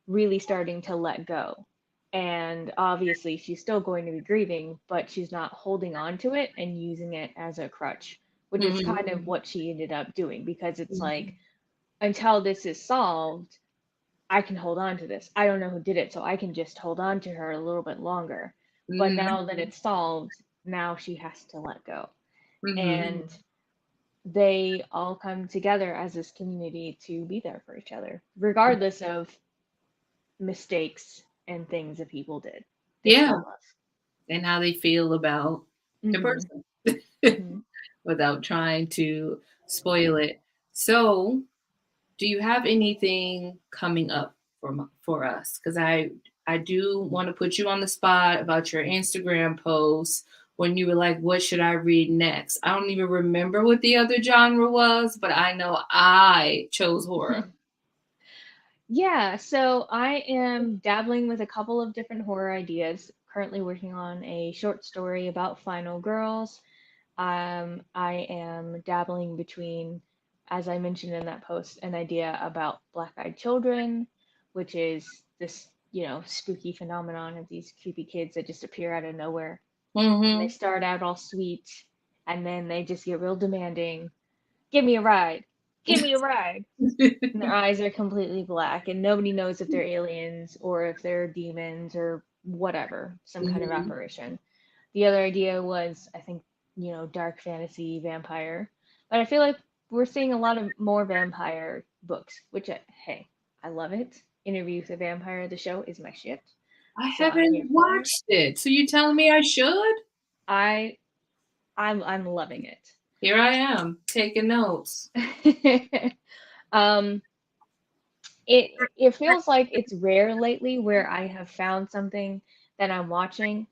S2: really starting to let go. And obviously, she's still going to be grieving, but she's not holding on to it and using it as a crutch, which is
S1: Mm-hmm.
S2: kind of what she ended up doing because it's
S1: Mm-hmm.
S2: like, until this is solved, I can hold on to this. I don't know who did it, so I can just hold on to her a little bit longer. But now that it's solved, now she has to let go.
S1: Mm-hmm.
S2: And they all come together as this community to be there for each other, regardless of mistakes and things that people did. They
S1: Yeah.
S2: still love.
S1: And how they feel about the
S2: Mhm.
S1: person
S2: Mhm.
S1: without trying to spoil it. So, do you have anything coming up for us? Because I do want to put you on the spot about your Instagram post when you were like, "What should I read next?" I don't even remember what the other genre was, but I know I chose horror.
S2: Yeah, so I am dabbling with a couple of different horror ideas. Currently working on a short story about final girls. I am dabbling between, as I mentioned in that post, an idea about black-eyed children, which is this, spooky phenomenon of these creepy kids that just appear out of nowhere. And they
S1: Mm-hmm.
S2: start out all sweet, and then they just get real demanding. Give me a ride. Give me a ride. And their eyes are completely black, and nobody knows if they're aliens or if they're demons or whatever, some kind of
S1: Mm-hmm.
S2: apparition. The other idea was, I think, dark fantasy vampire. But I feel like we're seeing a lot of more vampire books, which, hey, I love it. Interview with a Vampire, the show, is my shit.
S1: I
S2: So I'm here
S1: haven't
S2: for it.
S1: watched it. So you telling me I should?
S2: I I'm loving
S1: Here I am taking notes.
S2: it. um, it feels like it's rare lately where I have found something that I'm watching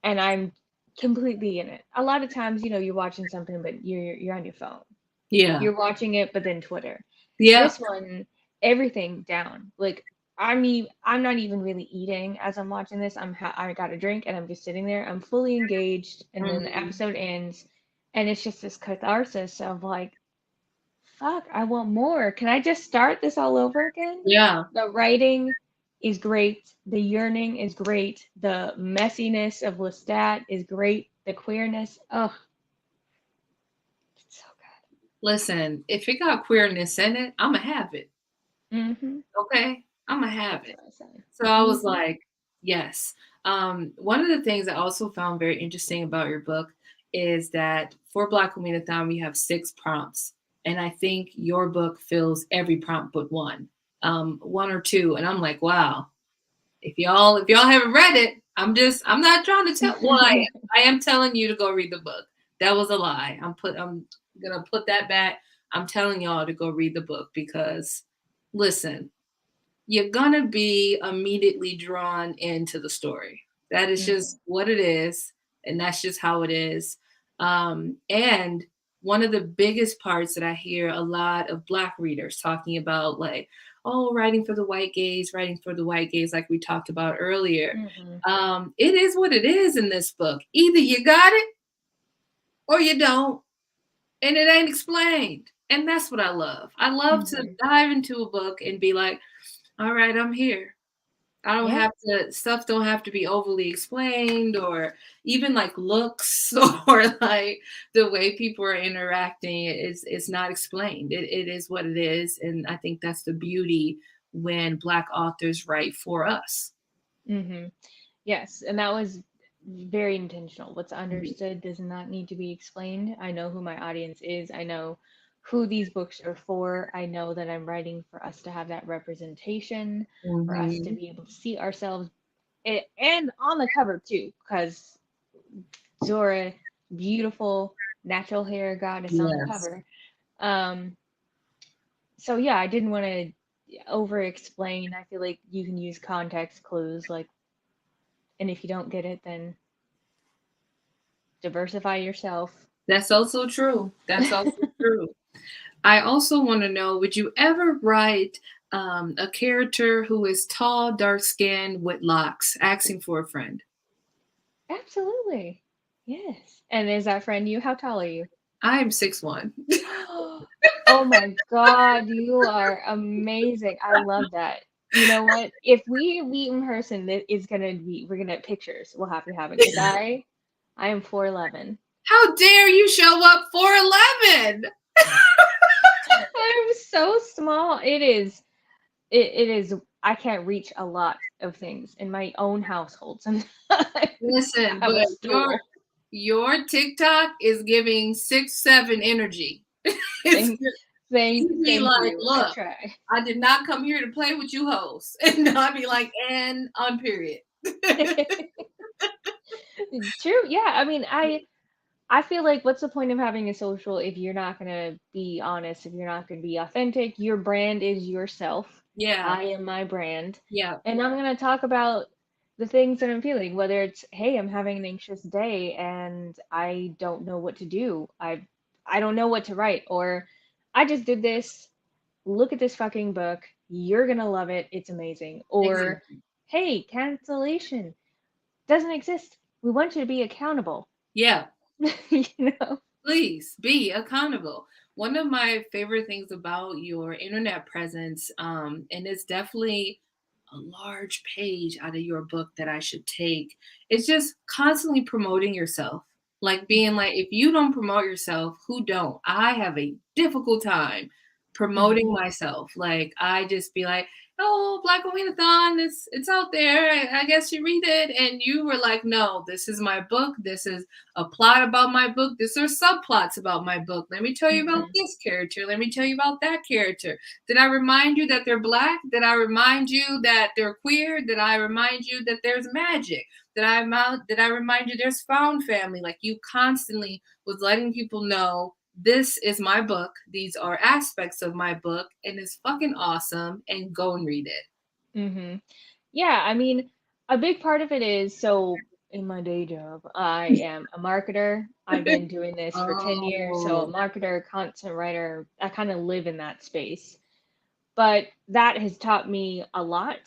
S2: and I'm completely in it. A lot of times, you're watching something, but you're on your phone.
S1: Yeah.
S2: You're watching it, but then Twitter.
S1: Yep.
S2: This one, everything down. Like I'm not even really eating as I'm watching this. I got a drink and I'm just sitting there. I'm fully engaged, and then the
S1: Mhm.
S2: episode ends, and it's just this catharsis of like, fuck, I want more. Can I just start this all over again?
S1: Yeah.
S2: The writing is great. The yearning is great. The messiness of Lestat is great. The queerness, oh, it's so
S1: Listen, if it got queerness in it, I'ma have it.
S2: good. Mm-hmm.
S1: Okay? I'ma have
S2: That's
S1: it.
S2: what I say.
S1: So I was
S2: Mm-hmm.
S1: like, yes. One of the things I also found very interesting about your book is that for Blackoweenathon, we have 6 prompts. And I think your book fills every prompt but one, one or two. And I'm like, wow, if y'all haven't read it, I'm not trying to tell. Well, I am telling you to go read the book. That was a lie. I'm gonna put that back. I'm telling y'all to go read the book because, listen, you're gonna be immediately drawn into the story. That is just what it is, and that's just how it is. And one of the biggest parts that I hear a lot of Black readers talking about, like, oh, writing for the white gaze, like we talked about earlier. It is what it is in this book. Either you got it or you don't, and it ain't explained. And that's what I love. I love to dive into a book and be like, all right, I'm here. Stuff don't have to be overly explained, or even like looks or like the way people are interacting. It's not explained. It is what it is. And I think that's the beauty when Black authors write for us.
S2: Yes, and that was very intentional. What's understood does not need to be explained. I know who my audience is. I know who these books are for. I know that I'm writing for us to have that representation, for us to be able to see ourselves, and on the cover too, because Zora, beautiful natural hair goddess on the cover. So yeah, I didn't want to over explain. I feel like you can use context clues, like, and if you don't get it, then diversify yourself.
S1: That's also true. That's also true. I also want to know, would you ever write a character who is tall, dark-skinned, with locks, asking for a friend?
S2: Absolutely. Yes. And is that friend you? How tall are you?
S1: I am 6'1".
S2: Oh my God, you are amazing. I love that. You know what? If we meet in person, we're gonna have pictures. We'll have to have it because I am 4'11".
S1: How dare you show up 4'11"?
S2: I'm so small. It is. I can't reach a lot of things in my own household. Sometimes.
S1: Listen, but your TikTok is giving 6'7" energy.
S2: Thank
S1: like,
S2: you.
S1: look, I did not come here to play with you hoes. And I'd be like, and on period.
S2: True. Yeah. I mean, I feel like what's the point of having a social if you're not going to be honest, if you're not going to be authentic? Your brand is yourself.
S1: Yeah.
S2: I am my brand.
S1: Yeah.
S2: And I'm going to talk about the things that I'm feeling, whether it's, hey, I'm having an anxious day and I don't know what to do. I don't know what to write, or I just did this. Look at this fucking book. You're going to love it. It's amazing. Or, hey, cancellation doesn't exist. We want you to be accountable.
S1: Yeah.
S2: You know?
S1: Please be accountable. One of my favorite things about your internet presence, and it's definitely a large page out of your book that I should take, is just constantly promoting yourself. Like being like, if you don't promote yourself, who don't? I have a difficult time promoting myself. Like I just be like, oh, Blackoweenathon, it's out there. I guess you read it. And you were like, no, this is my book. This is a plot about my book. These are subplots about my book. Let me tell you about this character. Let me tell you about that character. Did I remind you that they're Black? Did I remind you that they're queer? Did I remind you that there's magic? Did I remind you there's found family? Like you constantly was letting people know, this is my book. These are aspects of my book, and it's fucking awesome. And go and read it.
S2: Yeah, I mean, a big part of it is, so in my day job, I am a marketer. I've been doing this for 10 years. So a marketer, content writer, I kind of live in that space. But that has taught me a lot.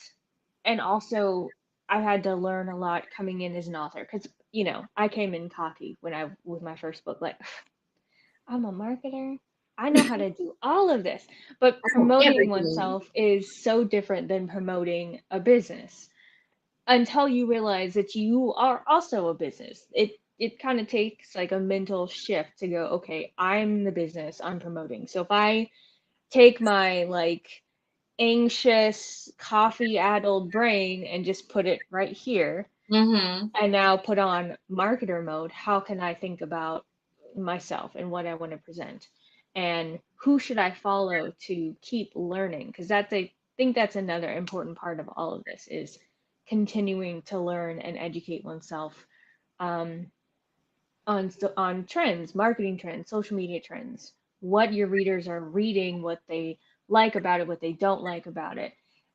S2: And also, I had to learn a lot coming in as an author because, I came in cocky with my first book, like, I'm a marketer. I know how to do all of this. But promoting oneself is so different than promoting a business until you realize that you are also a business. It kind of takes like a mental shift to go, okay, I'm the business I'm promoting. So if I take my like anxious, coffee-addled brain and just put it right here,
S1: Mm-hmm.
S2: and now put on marketer mode. How can I think about myself and what I want to present? And who should I follow to keep learning? Because that's I think that's another important part of all of this is continuing to learn and educate oneself um, on trends, marketing trends, social media trends, what your readers are reading, what they like about it, what they don't like about it.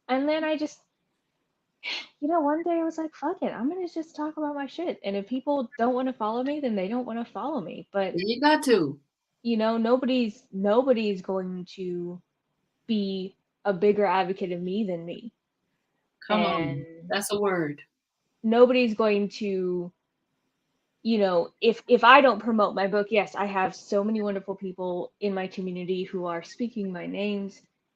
S2: And then I just, one day I was like, fuck it, I'm gonna just talk about my shit. And if people don't want to follow me, then they don't want to follow me. But
S1: You got to.
S2: nobody's going to be a bigger advocate of me than me.
S1: Come
S2: And
S1: on. That's a word.
S2: nobody's going to, if I don't promote my book, yes, I have so many wonderful people in my community who are speaking my name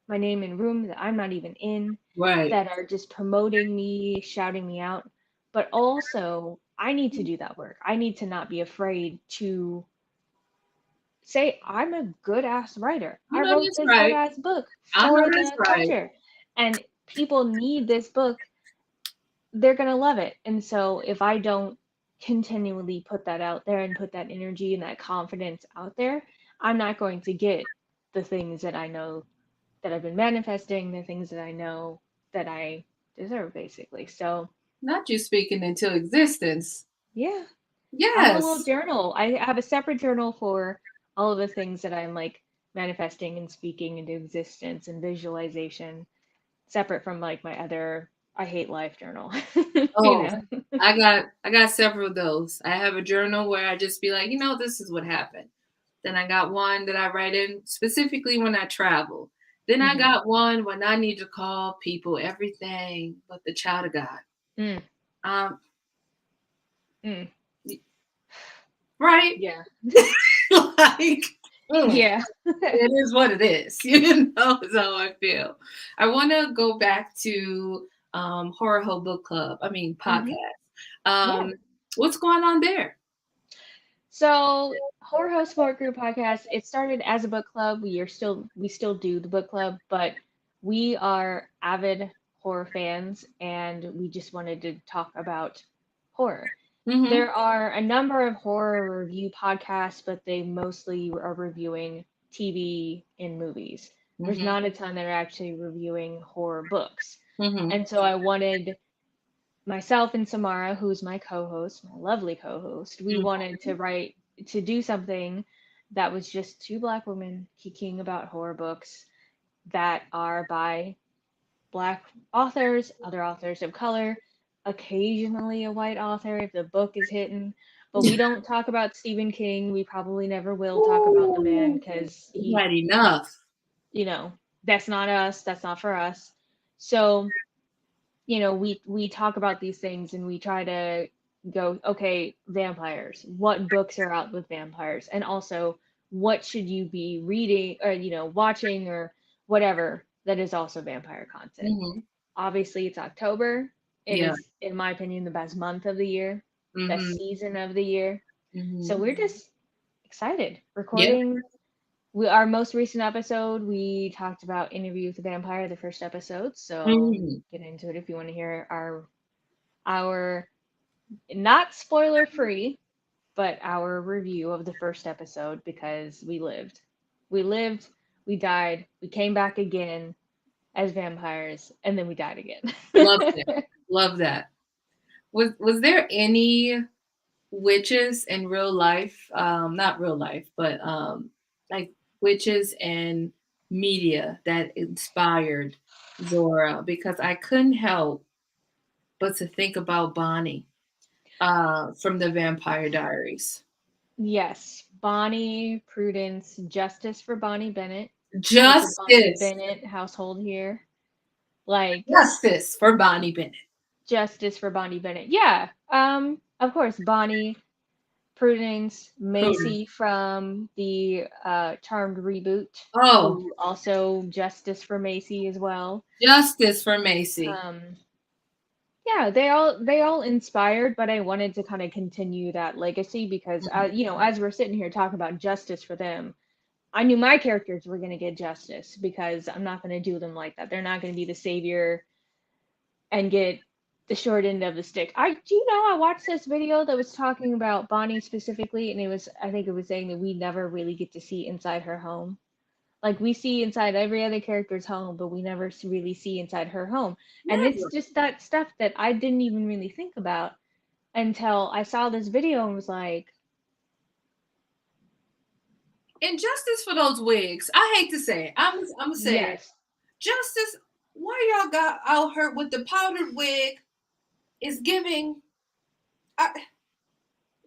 S2: in rooms that I'm not even in,
S1: Right.
S2: that are just promoting me, shouting me out. But also, I need to do that work. I need to not be afraid to say I'm a good ass writer.
S1: I
S2: I
S1: know
S2: wrote
S1: that's
S2: this good
S1: right.
S2: ass book
S1: I know
S2: for
S1: that's
S2: the
S1: right.
S2: culture, and people need this book. They're going to love it. And so if I don't continually put that out there and put that energy and that confidence out there, I'm not going to get the things that I know that I've been manifesting, the things that I know that I deserve, basically. So,
S1: Not you speaking into existence.
S2: yeah, I have a little
S1: Yes.
S2: journal. I have a separate journal for all of the things that I'm like manifesting and speaking into existence and visualization, separate from like my other I hate life journal. you
S1: Oh,
S2: know.
S1: I got several of those. I have a journal where I just be like, this is what happened. Then I got one that I write in specifically when I travel. Then I
S2: Mhm.
S1: got one when I need to call people everything but the child of God.
S2: Mm,
S1: Um,
S2: mm,
S1: right?
S2: yeah.
S1: like, mm,
S2: Yeah.
S1: it is what it is. Is how I feel. I want to go back to Horror Ho Book Club. I mean podcast.
S2: hmm Yeah.
S1: Um, what's going on there?
S2: So Horror Host Support Group podcast, it started as a book club. We still do the book club, but we are avid horror fans and we just wanted to talk about horror.
S1: Mm-hmm.
S2: There are a number of horror review podcasts, but they mostly are reviewing TV and movies. There's
S1: Mm-hmm.
S2: not a ton that are actually reviewing horror books.
S1: Mm-hmm.
S2: And so I wanted myself and Samara, who's my co-host, my lovely co-host, we wanted to do something that was just two Black women geeking about horror books that are by Black authors, other authors of color, occasionally a white author if the book is hitting. But we don't talk about Stephen King. We probably never will talk about the man
S1: Ooh,
S2: because
S1: not enough.
S2: you know, that's not us. That's not for us. So we talk about these things and we try to go, okay, vampires. What books are out with vampires? And also, what should you be reading or watching or whatever that is also vampire content?
S1: Mm-hmm.
S2: Obviously, it's October. It
S1: Yeah.
S2: is, in my opinion, the best month of the year, best
S1: Mm-hmm.
S2: season of the year. So
S1: Mm-hmm.
S2: we're just excited.
S1: Yeah.
S2: Recording our most recent episode, we talked about Interview with the Vampire, the first episode. So
S1: Mm-hmm.
S2: get into it if you want to hear our not spoiler free, but our review of the first episode because we lived, we died, we came back again as vampires, and then we died
S1: Love that.
S2: again.
S1: Love that. Was there any witches in real life? Not real life, but like witches and media that inspired Zora? Because I couldn't help but to think about Bonnie from the Vampire Diaries.
S2: Yes, Bonnie, Prudence, justice for Bonnie Bennett. It's a Bonnie
S1: Justice.
S2: Bennett household here. Like,
S1: Justice for Bonnie Bennett.
S2: justice for Bonnie Bennett. Yeah. Of course, Bonnie, Prudence,
S1: Prudence.
S2: Macy from the Charmed reboot,
S1: Oh,
S2: who also justice for Macy as well.
S1: justice for Macy.
S2: Um, yeah, they all inspired, but I wanted to kind of continue that legacy because as we're sitting here talking about justice for them, I knew my characters were going to get justice because I'm not going to do them like that. They're not going to be the savior and get the short end of the stick. I watched this video that was talking about Bonnie specifically, and I think it was saying that we never really get to see inside her home. Like we see inside every other character's home, but we never really see inside her home. And it's
S1: Never.
S2: just that stuff that I didn't even really think about until I saw this video and was like,
S1: And justice for those wigs. I hate to say it. I'm gonna say it.
S2: yes,
S1: Justice. Why y'all got out her with the powdered wig? Is giving.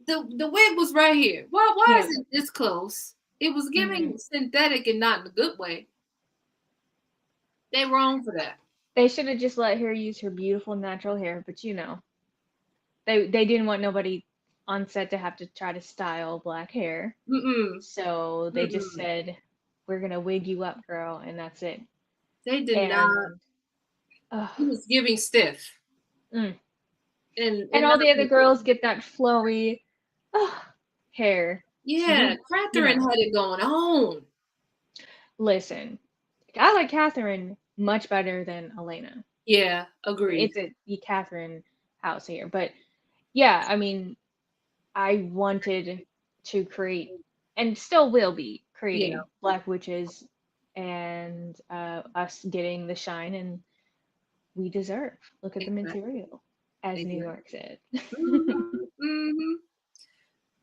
S1: The wig was right here. Why
S2: yeah.
S1: is it this close? It was
S2: Hmm.
S1: giving synthetic and not in a good way. They wrong for that.
S2: They should have just let her use her beautiful natural hair, but they didn't want nobody on set to have to try to style black hair.
S1: Mm-mm.
S2: So they just
S1: Mm-mm.
S2: said, "We're gonna wig you up, girl," and that's it.
S1: They did not.
S2: And uh,
S1: It was giving stiff
S2: mm. And
S1: and
S2: all
S1: not
S2: the other
S1: good.
S2: girls get that flowy uh, hair. So
S1: Yeah, Catherine had it going on.
S2: listen, I like Catherine much better than Elena.
S1: Yeah, agreed.
S2: It's a Catherine house here, but yeah, I mean, I wanted to create, and still will be
S1: Yeah,
S2: creating Black Witches, and us getting the shine and we deserve. Look at the
S1: exactly.
S2: material, as New
S1: Exactly.
S2: York said.
S1: Hmm.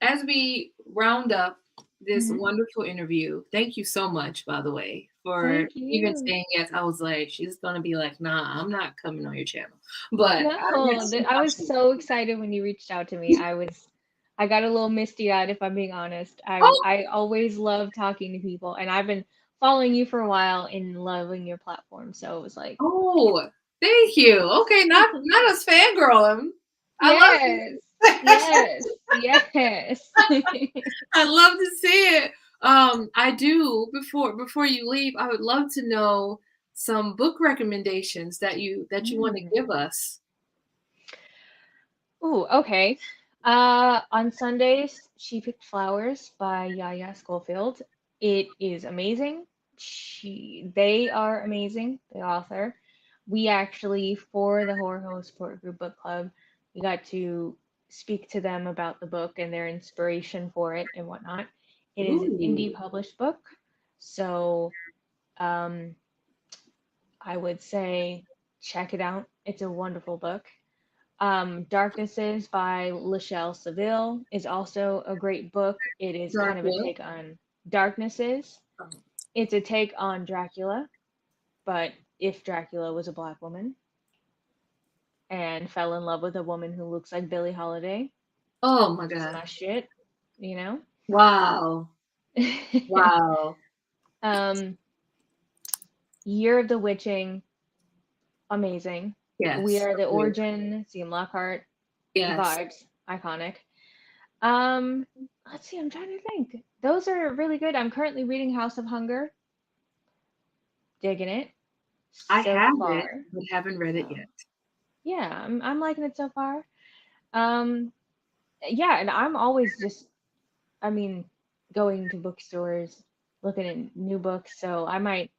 S1: As we round up this
S2: Mhm.
S1: wonderful interview, thank you so much, by the way, for
S2: Thank
S1: even
S2: you.
S1: saying yes. I was like, she's gonna be like, nah, I'm not coming on your channel. But I didn't
S2: No,
S1: see
S2: I
S1: how
S2: was
S1: she
S2: so excited when you reached out to me. I got a little misty-eyed if I'm being honest.
S1: oh,
S2: I always love talking to people, and I've been following you for a while and loving your platform. So it was like,
S1: oh, thank you. Okay, not us fangirling. I love
S2: yes,
S1: it.
S2: yes, yes.
S1: I love to see it. I do. Before you leave, I would love to know some book recommendations that you want to
S2: Mm.
S1: give us.
S2: Ooh, okay. On Sundays, She Picked Flowers by Yaya Schofield. It is amazing. They are amazing, the author. We actually, for the Horror Home Support Group Book Club, we got to speak to them about the book and their inspiration for it and whatnot. It is an indie
S1: Ooh,
S2: published book, so um, I would say check it out. It's a wonderful book. Darknesses by Lachelle Seville is also a great book. It is kind of a
S1: Dracula.
S2: take on Darknesses.
S1: Oh.
S2: It's a take on Dracula, but if Dracula was a black woman and fell in love with a woman who looks like Billie Holiday,
S1: Oh my
S2: it's
S1: God.
S2: my shit, you know?
S1: Wow. Wow.
S2: um, Year of the Witching, amazing. We
S1: Yes.
S2: Are the
S1: Agreed.
S2: Origin, CM Lockhart,
S1: Yes.
S2: vibes, iconic. Um, let's see, I'm trying to think. Those are really good. I'm currently reading House of Hunger, digging it
S1: I
S2: so
S1: have it,
S2: far.
S1: but haven't read it
S2: So
S1: yet.
S2: yeah, I'm liking it so far. Um, yeah, and I'm always just, I mean, going to bookstores, looking at new books. So I might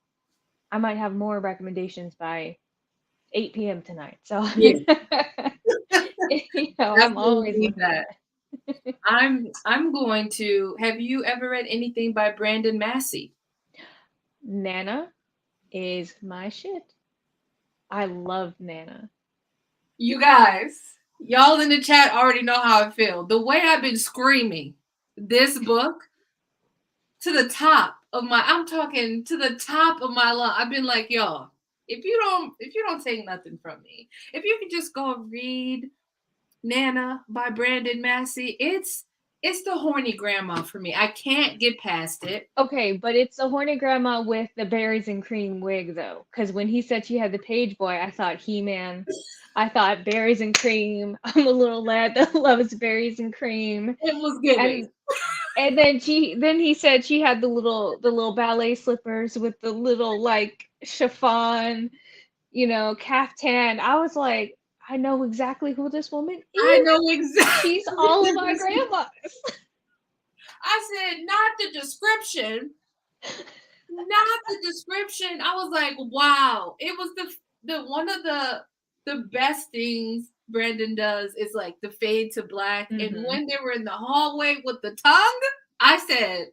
S2: have more recommendations by 8 p.m. tonight. So
S1: Yeah,
S2: I'm
S1: definitely
S2: always
S1: need
S2: looking at
S1: that. I'm going to. Have you ever read anything by Brandon Massey?
S2: it. Nana is my shit. I love Nana.
S1: You guys, y'all in the chat already know how I feel. The way I've been screaming this book to the top of my, I'm talking to the top of my lung. I've been like, y'all, if you don't take nothing from me, if you can just go read Nana by Brandon Massey, it's the horny grandma for me. I can't get past it.
S2: Okay, but it's a horny grandma with the berries and cream wig though, because when he said she had the page boy, I thought He-Man. I thought berries and cream. I'm a little lad that loves berries and cream.
S1: It was giving.
S2: And then he said she had the little ballet slippers with the little like chiffon, caftan. I was like, I know exactly who this woman
S1: I
S2: is.
S1: know exactly
S2: She's all of our
S1: this.
S2: grandmas.
S1: I said, not the description. Not the description. I was like, wow. It was the one of the the best things Brandon does is like the fade to black. And
S2: Mm-hmm.
S1: when they were in the hallway with the tongue, I said,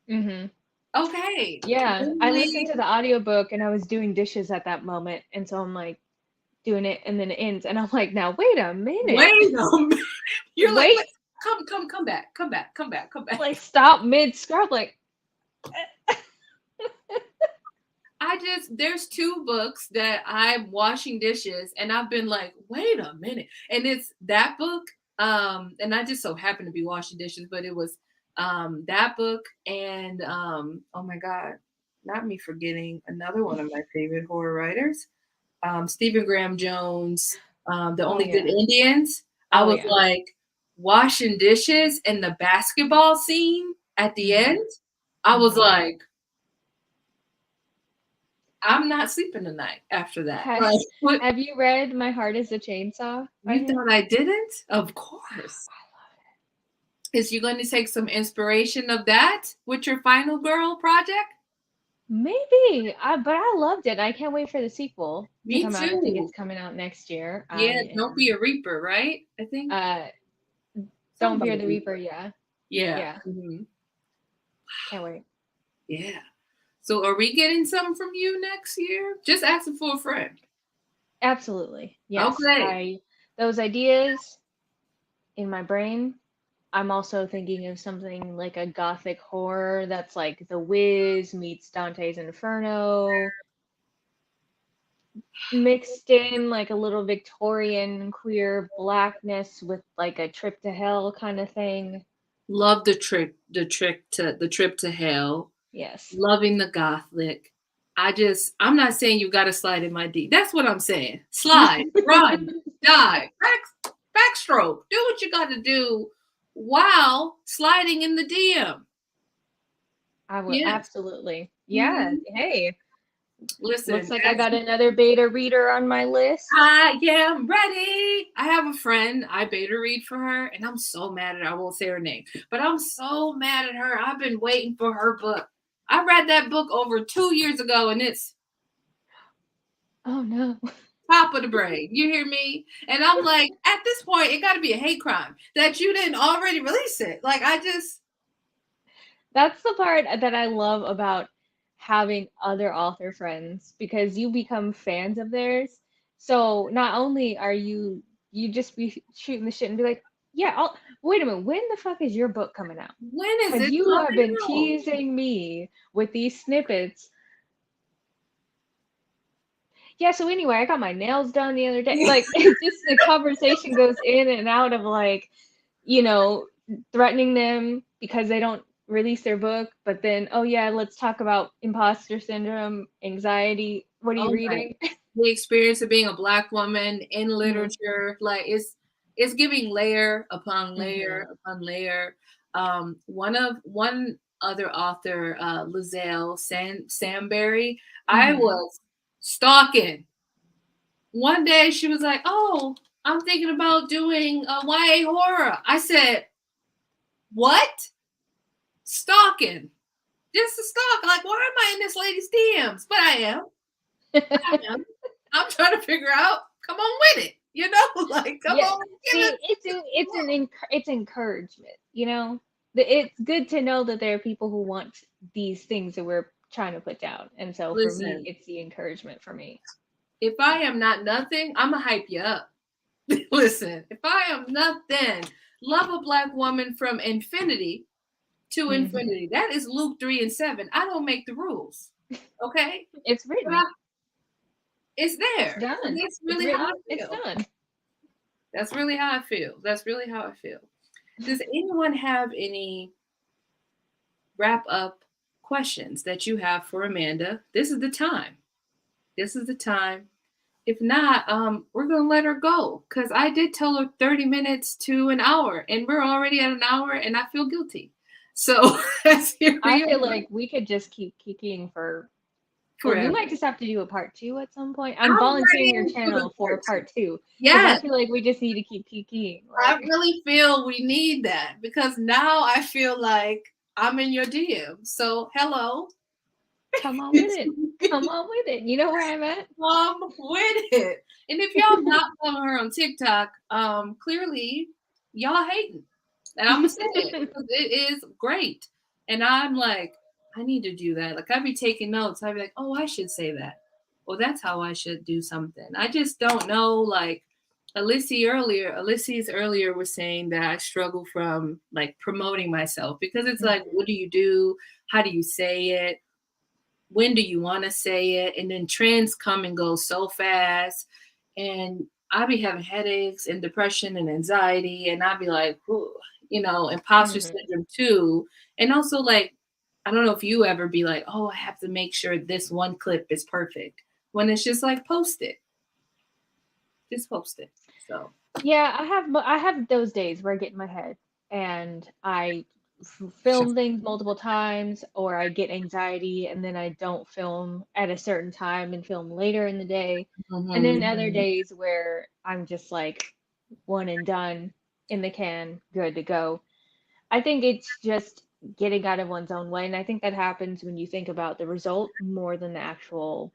S2: Mm-hmm.
S1: okay.
S2: Yeah, I listened
S1: Really?
S2: to the audiobook and I was doing dishes at that moment, and so I'm like doing it, and then it ends, and I'm like, now wait a minute,
S1: Wait a minute. You're like,
S2: wait,
S1: wait, come back, come back, come back, come back.
S2: like stop mid scrub, like.
S1: There's two books that I'm washing dishes and I've been like, wait a minute. And it's that book. And I just so happened to be washing dishes, but it was that book and oh my God, not me forgetting another one of my favorite horror writers, Stephen Graham Jones, The
S2: Oh
S1: Only Good
S2: yeah,
S1: Indians. I
S2: oh
S1: was
S2: yeah.
S1: like washing dishes and the basketball scene at the
S2: Mm-hmm.
S1: end. I was
S2: Mm-hmm.
S1: like, I'm not sleeping tonight after that.
S2: Ha-
S1: Like, what?
S2: have you read My Heart is a Chainsaw by
S1: You
S2: him?
S1: thought I didn't? Of course. Is you going to take some inspiration of that with your final girl project?
S2: Maybe, but I loved it. I can't wait for the sequel to
S1: Me
S2: come out. I think
S1: too.
S2: it's coming out next year.
S1: Yeah,
S2: I
S1: don't be a reaper, right? I think
S2: uh
S1: something
S2: Don't
S1: about
S2: Fear
S1: a
S2: the Reaper,
S1: reaper.
S2: yeah.
S1: Yeah.
S2: Yeah, can't wait.
S1: Yeah. So are we getting some from you next year? Just asking for a friend.
S2: Absolutely. Yes.
S1: Okay.
S2: I those ideas in my brain. I'm also thinking of something like a gothic horror that's like The Wiz meets Dante's Inferno, mixed in like a little Victorian queer blackness with like a trip to hell kind of thing.
S1: Love the trip to hell.
S2: Yes.
S1: Loving the gothic. I'm not saying you got to slide in my D. That's what I'm saying. Slide, run, dive, backstroke. Do what you got to do while sliding in the DM.
S2: I will
S1: Yes.
S2: absolutely. Yeah.
S1: Mhm.
S2: Hey, looks
S1: Listen,
S2: like I got another beta reader on my list.
S1: I am ready. I have a friend. I beta read for her, and I'm so mad at her. I won't say her name, but I'm so mad at her. I've been waiting for her book. I read that book over 2 years ago, and it's
S2: Oh no.
S1: top of the brain. You hear me? And I'm like, at this point, it got to be a hate crime that you didn't already release it. Like,
S2: That's the part that I love about having other author friends because you become fans of theirs. So not only are you just be shooting the shit and be like, yeah, wait a minute, when the fuck is your book coming out?
S1: when is
S2: Because
S1: it
S2: you have
S1: coming
S2: been
S1: out?
S2: teasing me with these snippets. Yeah, so anyway, I got my nails done the other day. Like, it just the conversation goes in and out of like, you know, threatening them because they don't release their book, but then, oh yeah, let's talk about imposter syndrome, anxiety. What are you
S1: Oh my,
S2: reading?
S1: the experience of being a Black woman in
S2: Mm-hmm.
S1: literature, like it's giving layer upon
S2: Mm-hmm.
S1: layer upon layer. One other author, Lizelle Samberry, I
S2: Mm-hmm.
S1: was stalking. One day she was like, "Oh, I'm thinking about doing a YA horror." I said, "What? Stalking? Just a stalk? Like, why am I in this lady's DMs?" But I am. I am. I'm trying to figure out. Come on with it. You know, like come
S2: Yeah.
S1: on, give
S2: See,
S1: it.
S2: it's encouragement, you know? It's good to know that there are people who want these things that we're trying to put down. And so for me,
S1: Listen,
S2: it's the encouragement for me.
S1: if I am not nothing, I'ma hype you up. Listen, if I am nothing, love a Black woman from infinity to
S2: Mm-hmm.
S1: infinity. That is Luke 3:7. I don't make the rules. Okay?
S2: It's
S1: But
S2: written.
S1: it's
S2: It's
S1: there.
S2: done.
S1: That's
S2: It's
S1: really how I
S2: written. It's
S1: feel.
S2: done.
S1: That's really how I feel. That's really how I feel. Does anyone have any wrap up questions that you have for Amanda? This is the time. This is the time. If not, we're gonna let her go because I did tell her 30 minutes to an hour, and we're already at an hour, and I feel guilty. So here
S2: I
S1: we
S2: feel
S1: are
S2: like we could just keep kicking for. Well, we
S1: forever.
S2: might just have to do a part two at some point. I'm
S1: I'm
S2: volunteering your
S1: ready for the
S2: channel for a
S1: part two.
S2: part two because I
S1: Yes,
S2: feel like we just need to keep kicking.
S1: I
S2: Like,
S1: really feel we need that because now I feel like I'm in your DM. So hello.
S2: Come on with it. Come on with it. You know where I'm at?
S1: Come with it. And if y'all not following her on TikTok, clearly y'all hating. And I'm gonna say it because it is great. And I'm like, I need to do that. Like I'd be taking notes. I'd be like, oh, I should say that. Well, that's how I should do something. I just don't know. Like Alyssa's earlier was saying that I struggle from like promoting myself because it's like, what do you do? How do you say it? When do you want to say it? And then trends come and go so fast. And I'd be having headaches and depression and anxiety. And I'd be like, ooh, imposter
S2: Mhm.
S1: syndrome too. And also like, I don't know if you ever be like, oh, I have to make sure this one clip is perfect. When it's just like, post it. Just post it. So
S2: Yeah, I have those days where I get in my head and I film things multiple times, or I get anxiety and then I don't film at a certain time and film later in the day. And then other
S1: mhm.
S2: days where I'm just like one and done, in the can, good to go. I think it's just getting out of one's own way. And I think that happens when you think about the result more than the actual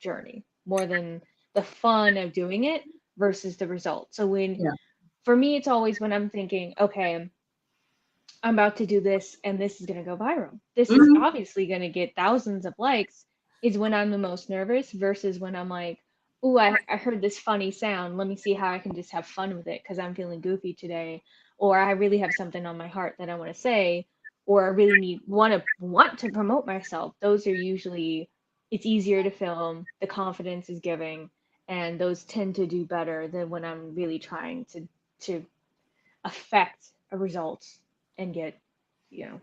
S2: journey, more than the fun of doing it versus the result. So
S1: Yeah.
S2: for me, it's always when I'm thinking, okay, I'm about to do this and this is going to go viral. This is
S1: Mhm.
S2: obviously going to get thousands of likes, is when I'm the most nervous versus when I'm like, ooh, I heard this funny sound. Let me see how I can just have fun with it because I'm feeling goofy today. Or I really have something on my heart that I want to say, or I really want to promote myself. Those are usually, it's easier to film, the confidence is giving, and those tend to do better than when I'm really trying to affect a result and get, you know,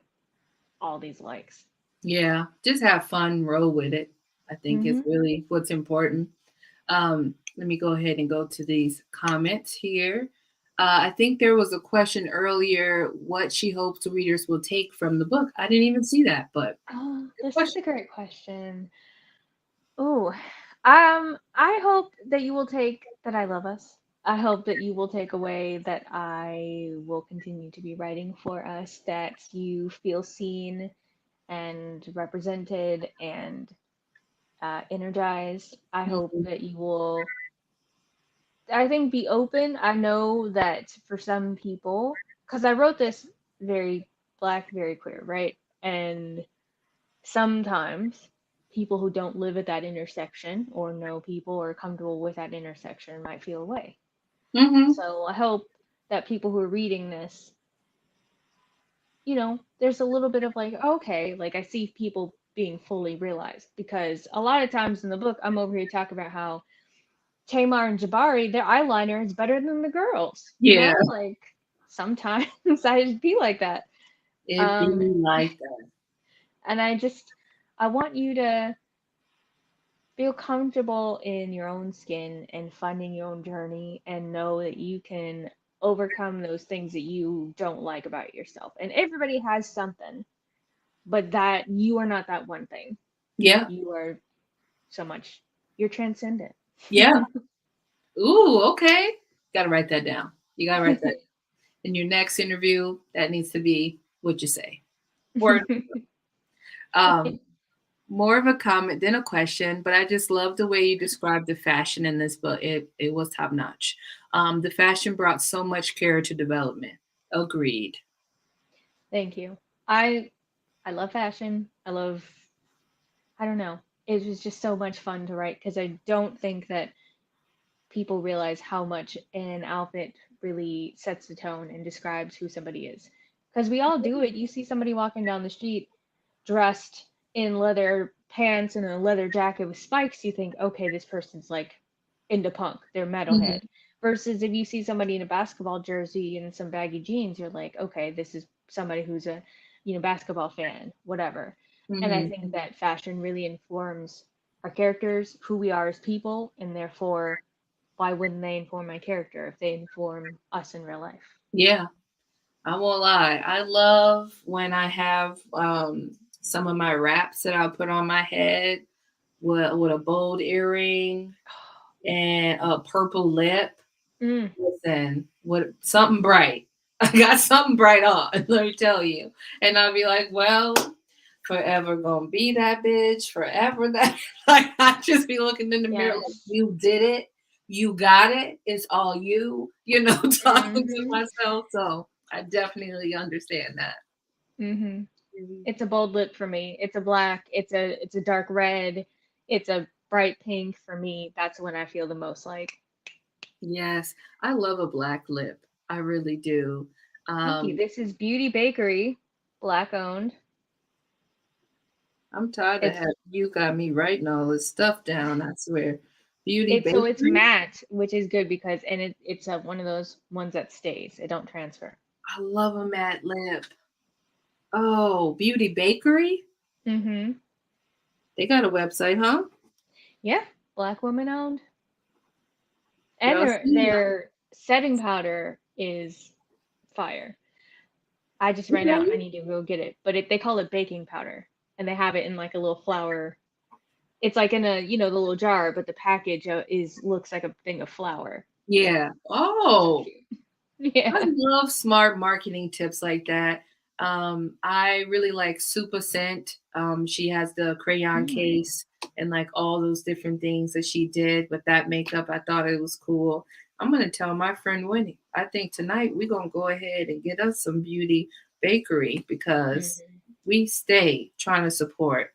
S2: all these likes.
S1: Yeah. Just have fun, roll with it. I think is
S2: Mm-hmm.
S1: really what's important. Let me go ahead and go to these comments here. I think there was a question earlier what she hopes readers will take from the book. I didn't even see that, but
S2: Oh,
S1: good
S2: this is
S1: question.
S2: a great question. Oh, I hope that you will take that I love us. I hope that you will take away that I will continue to be writing for us, that you feel seen and represented and energized. I hope
S1: Mhm.
S2: that you will, I think, be open. I know that for some people, because I wrote this very black, very queer, right? And sometimes people who don't live at that intersection or know people or are comfortable with that intersection might feel away.
S1: Mhm.
S2: So I hope that people who are reading this, there's a little bit of like, okay, like I see people being fully realized, because a lot of times in the book, I'm over here talking about how Tamar and Jabari, their eyeliner is better than the girls,
S1: Yeah,
S2: like sometimes I just be like that.
S1: it be
S2: Um,
S1: like that.
S2: and I want you to feel comfortable in your own skin and finding your own journey and know that you can overcome those things that you don't like about yourself. And everybody has something, but that you are not that one thing.
S1: Yeah.
S2: You are so much, you're transcendent.
S1: Yeah. Ooh, okay. Gotta write that down. You gotta write that in your next interview. That needs to be what you say. Word. Um, More of a comment than a question, but I just love the way you described the fashion in this book. It was top notch. The fashion brought so much care to development. Agreed.
S2: Thank you. I love fashion. I don't know. It was just so much fun to write because I don't think that people realize how much an outfit really sets the tone and describes who somebody is. Because we all do it. You see somebody walking down the street dressed in leather pants and a leather jacket with spikes, you think, okay, this person's like into punk, they're metalhead.
S1: Mhm.
S2: Versus if you see somebody in a basketball jersey and some baggy jeans, you're like, okay, this is somebody who's a, basketball fan, whatever. And I
S1: Mhm.
S2: think that fashion really informs our characters, who we are as people, and therefore, why wouldn't they inform my character if they inform us in real life?
S1: Yeah, I won't lie. I love when I have some of my wraps that I'll put on my head with a bold earring and a purple lip.
S2: Mm,
S1: Listen, what something bright. I got something bright on, let me tell you. And I'll be like, well, forever gonna be that bitch, forever that. Like, I just be looking in the mirror like,
S2: Yes.
S1: you did it, you got it, it's all you, talking to
S2: Mm-hmm.
S1: myself. So I definitely understand that.
S2: Mm-hmm.
S1: Mhm.
S2: It's a bold lip for me. It's a black, it's a dark red, it's a bright pink for me. That's when I feel the most like.
S1: Yes, I love a black lip. I really do.
S2: Thank you.
S1: Um,
S2: This is Beauty Bakery, black owned.
S1: I'm tired of
S2: It's
S1: having you got me writing all this stuff down. I swear, Beauty
S2: it's
S1: Bakery.
S2: matte, which is good because and it's one of those ones that stays. It don't transfer.
S1: I love a matte lip. Oh, Beauty Bakery.
S2: Mm-hmm.
S1: They got a website, huh?
S2: Yeah, black woman owned. And
S1: Y'all
S2: their
S1: see y'all.
S2: their setting powder is fire. I just right now I
S1: Okay.
S2: need to go get it, but they call it baking powder, and they have it in like a little flour. It's like in a the little jar, but the package is looks like a thing of flour.
S1: Yeah.
S2: So
S1: Oh,
S2: cute.
S1: I
S2: Yeah.
S1: love smart marketing tips like that. I really like Super Scent. She has the crayon
S2: Mm.
S1: case and like all those different things that she did with that makeup. I thought it was cool. I'm gonna tell my friend Winnie. I think tonight we're gonna go ahead and get us some beauty bakery because
S2: Hmm.
S1: we stay trying to support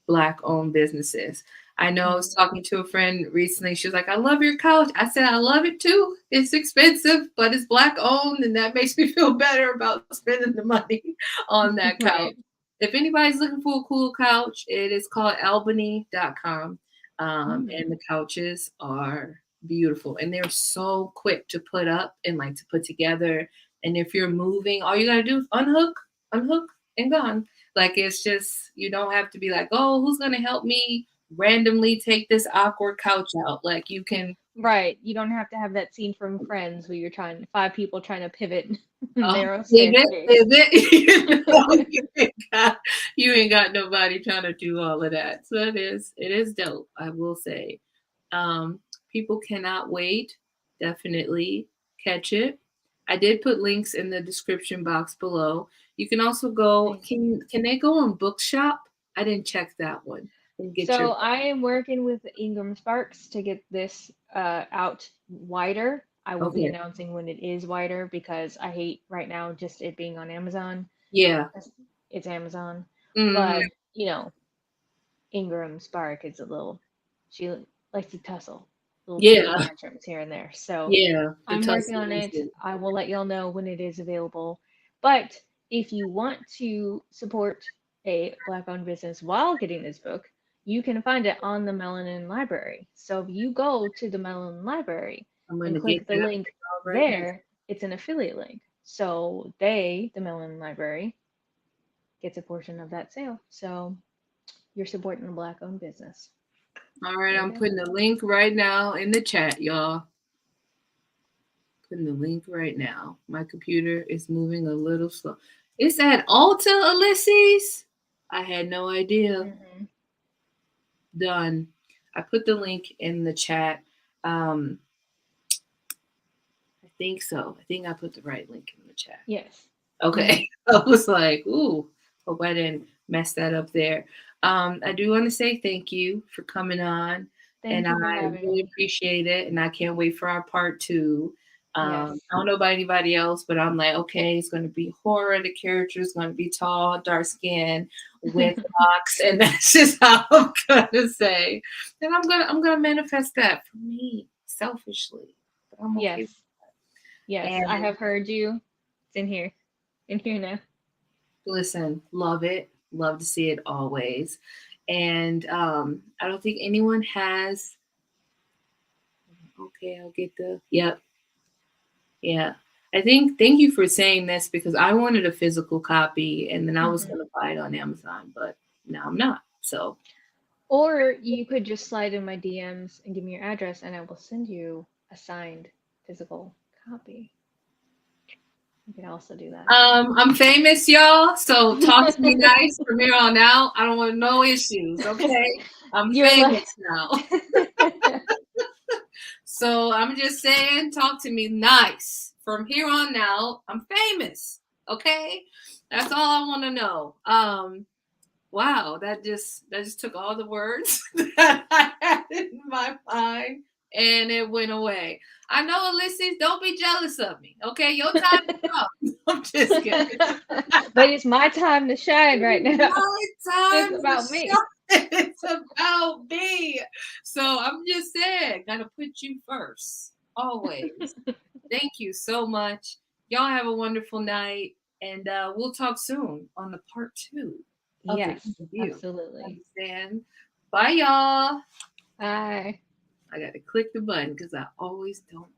S1: Black owned businesses. I know I was
S2: Hmm.
S1: talking to a friend recently. She was like, I love your couch. I said, I love it too. It's expensive, but it's Black owned, and that makes me feel better about spending the money on that couch.
S2: Right.
S1: If anybody's looking for a cool couch, it is called albany.com. And
S2: Mm.
S1: the couches are beautiful and they're so quick to put up and like to put together. And if you're moving, all you got to do is unhook, and gone. Like it's just you don't have to be like, oh, who's gonna help me randomly take this awkward couch out? Like you can
S2: Right. You don't have to have that scene from Friends where you're trying five people trying to pivot narrow
S1: pivot,
S2: staircase.
S1: pivot. You ain't got nobody trying to do all of that. So it is dope, I will say. Um, People cannot wait. Definitely catch it. I did put links in the description box below. You can also go.
S2: Thank you.
S1: Can they go on Bookshop? I didn't check that one. And get your
S2: So I am working with Ingram Sparks to get this out wider. I will be
S1: okay.
S2: announcing when it is wider because I hate right now just it being on Amazon.
S1: Yeah.
S2: It's Amazon,
S1: Hmm.
S2: but Ingram Spark is a little. She likes to tussle, little temper
S1: Yeah.
S2: tantrums here and there. So
S1: Yeah. The
S2: I'm working
S1: tussle
S2: on
S1: is
S2: it.
S1: it.
S2: I will let y'all know when it is available. But if you want to support a Black-owned business while getting this book, you can find it on the Melanin Library. So if you go to the Melanin Library
S1: I'm
S2: and
S1: gonna get
S2: click the
S1: that
S2: link
S1: right now.
S2: there, it's an affiliate link. So they, the Melanin Library, gets a portion of that sale. So you're supporting a Black-owned business.
S1: All right,
S2: There you
S1: I'm
S2: go.
S1: putting the link right now in the chat, y'all. Putting the link right now. My computer is moving a little slow. It's at Ulta, Ulysses. I had no idea.
S2: Hmm.
S1: Done. I put the link in the chat. Um, I think so. I think I put the right link in the chat.
S2: Yes. Hmm.
S1: Okay. I was like, ooh, hope I didn't mess that up there. I do want to say thank you for coming on, and
S2: Thank
S1: I
S2: you for having
S1: really
S2: me.
S1: appreciate it. And I can't wait for our part two.
S2: Yes.
S1: I don't know about anybody else, but I'm like, okay, it's going to be horror. The character is going to be tall, dark skin, with locks, and that's just how I'm gonna say. And I'm gonna manifest that for me selfishly, but I'm okay.
S2: Yes. Yes. I
S1: And
S2: have heard you. It's in here. In here now.
S1: listen, love it. Love to see it always. And I don't think anyone has. Okay, I'll get the. Yep. Yeah. I think, thank you for saying this because I wanted a physical copy and then I was
S2: Hmm.
S1: going to buy it on Amazon, but now I'm not. So,
S2: Or you could just slide in my DMs and give me your address, and I will send you a signed physical copy. You can also do that.
S1: I'm famous, y'all. So talk to me nice from here on out. I don't want no issues. Okay. I'm
S2: You're like,
S1: famous now. So I'm just saying, talk to me nice. From here on out, I'm famous. Okay? That's all I want to know. Wow, that just took all the words that I had in my mind and it went away. I know, Ulysses, don't be jealous of me. Okay, your time is up. I'm just kidding.
S2: But it's my time to shine right now.
S1: My
S2: It's
S1: time to
S2: about me.
S1: shine. It's about me. So I'm just saying, gotta put you first. Always. Thank you so much. Y'all have a wonderful night. And we'll talk soon on the part 2 of the
S2: Yes,
S1: interview.
S2: absolutely.
S1: Understand? Bye, y'all.
S2: Bye.
S1: I got to click the button because I always don't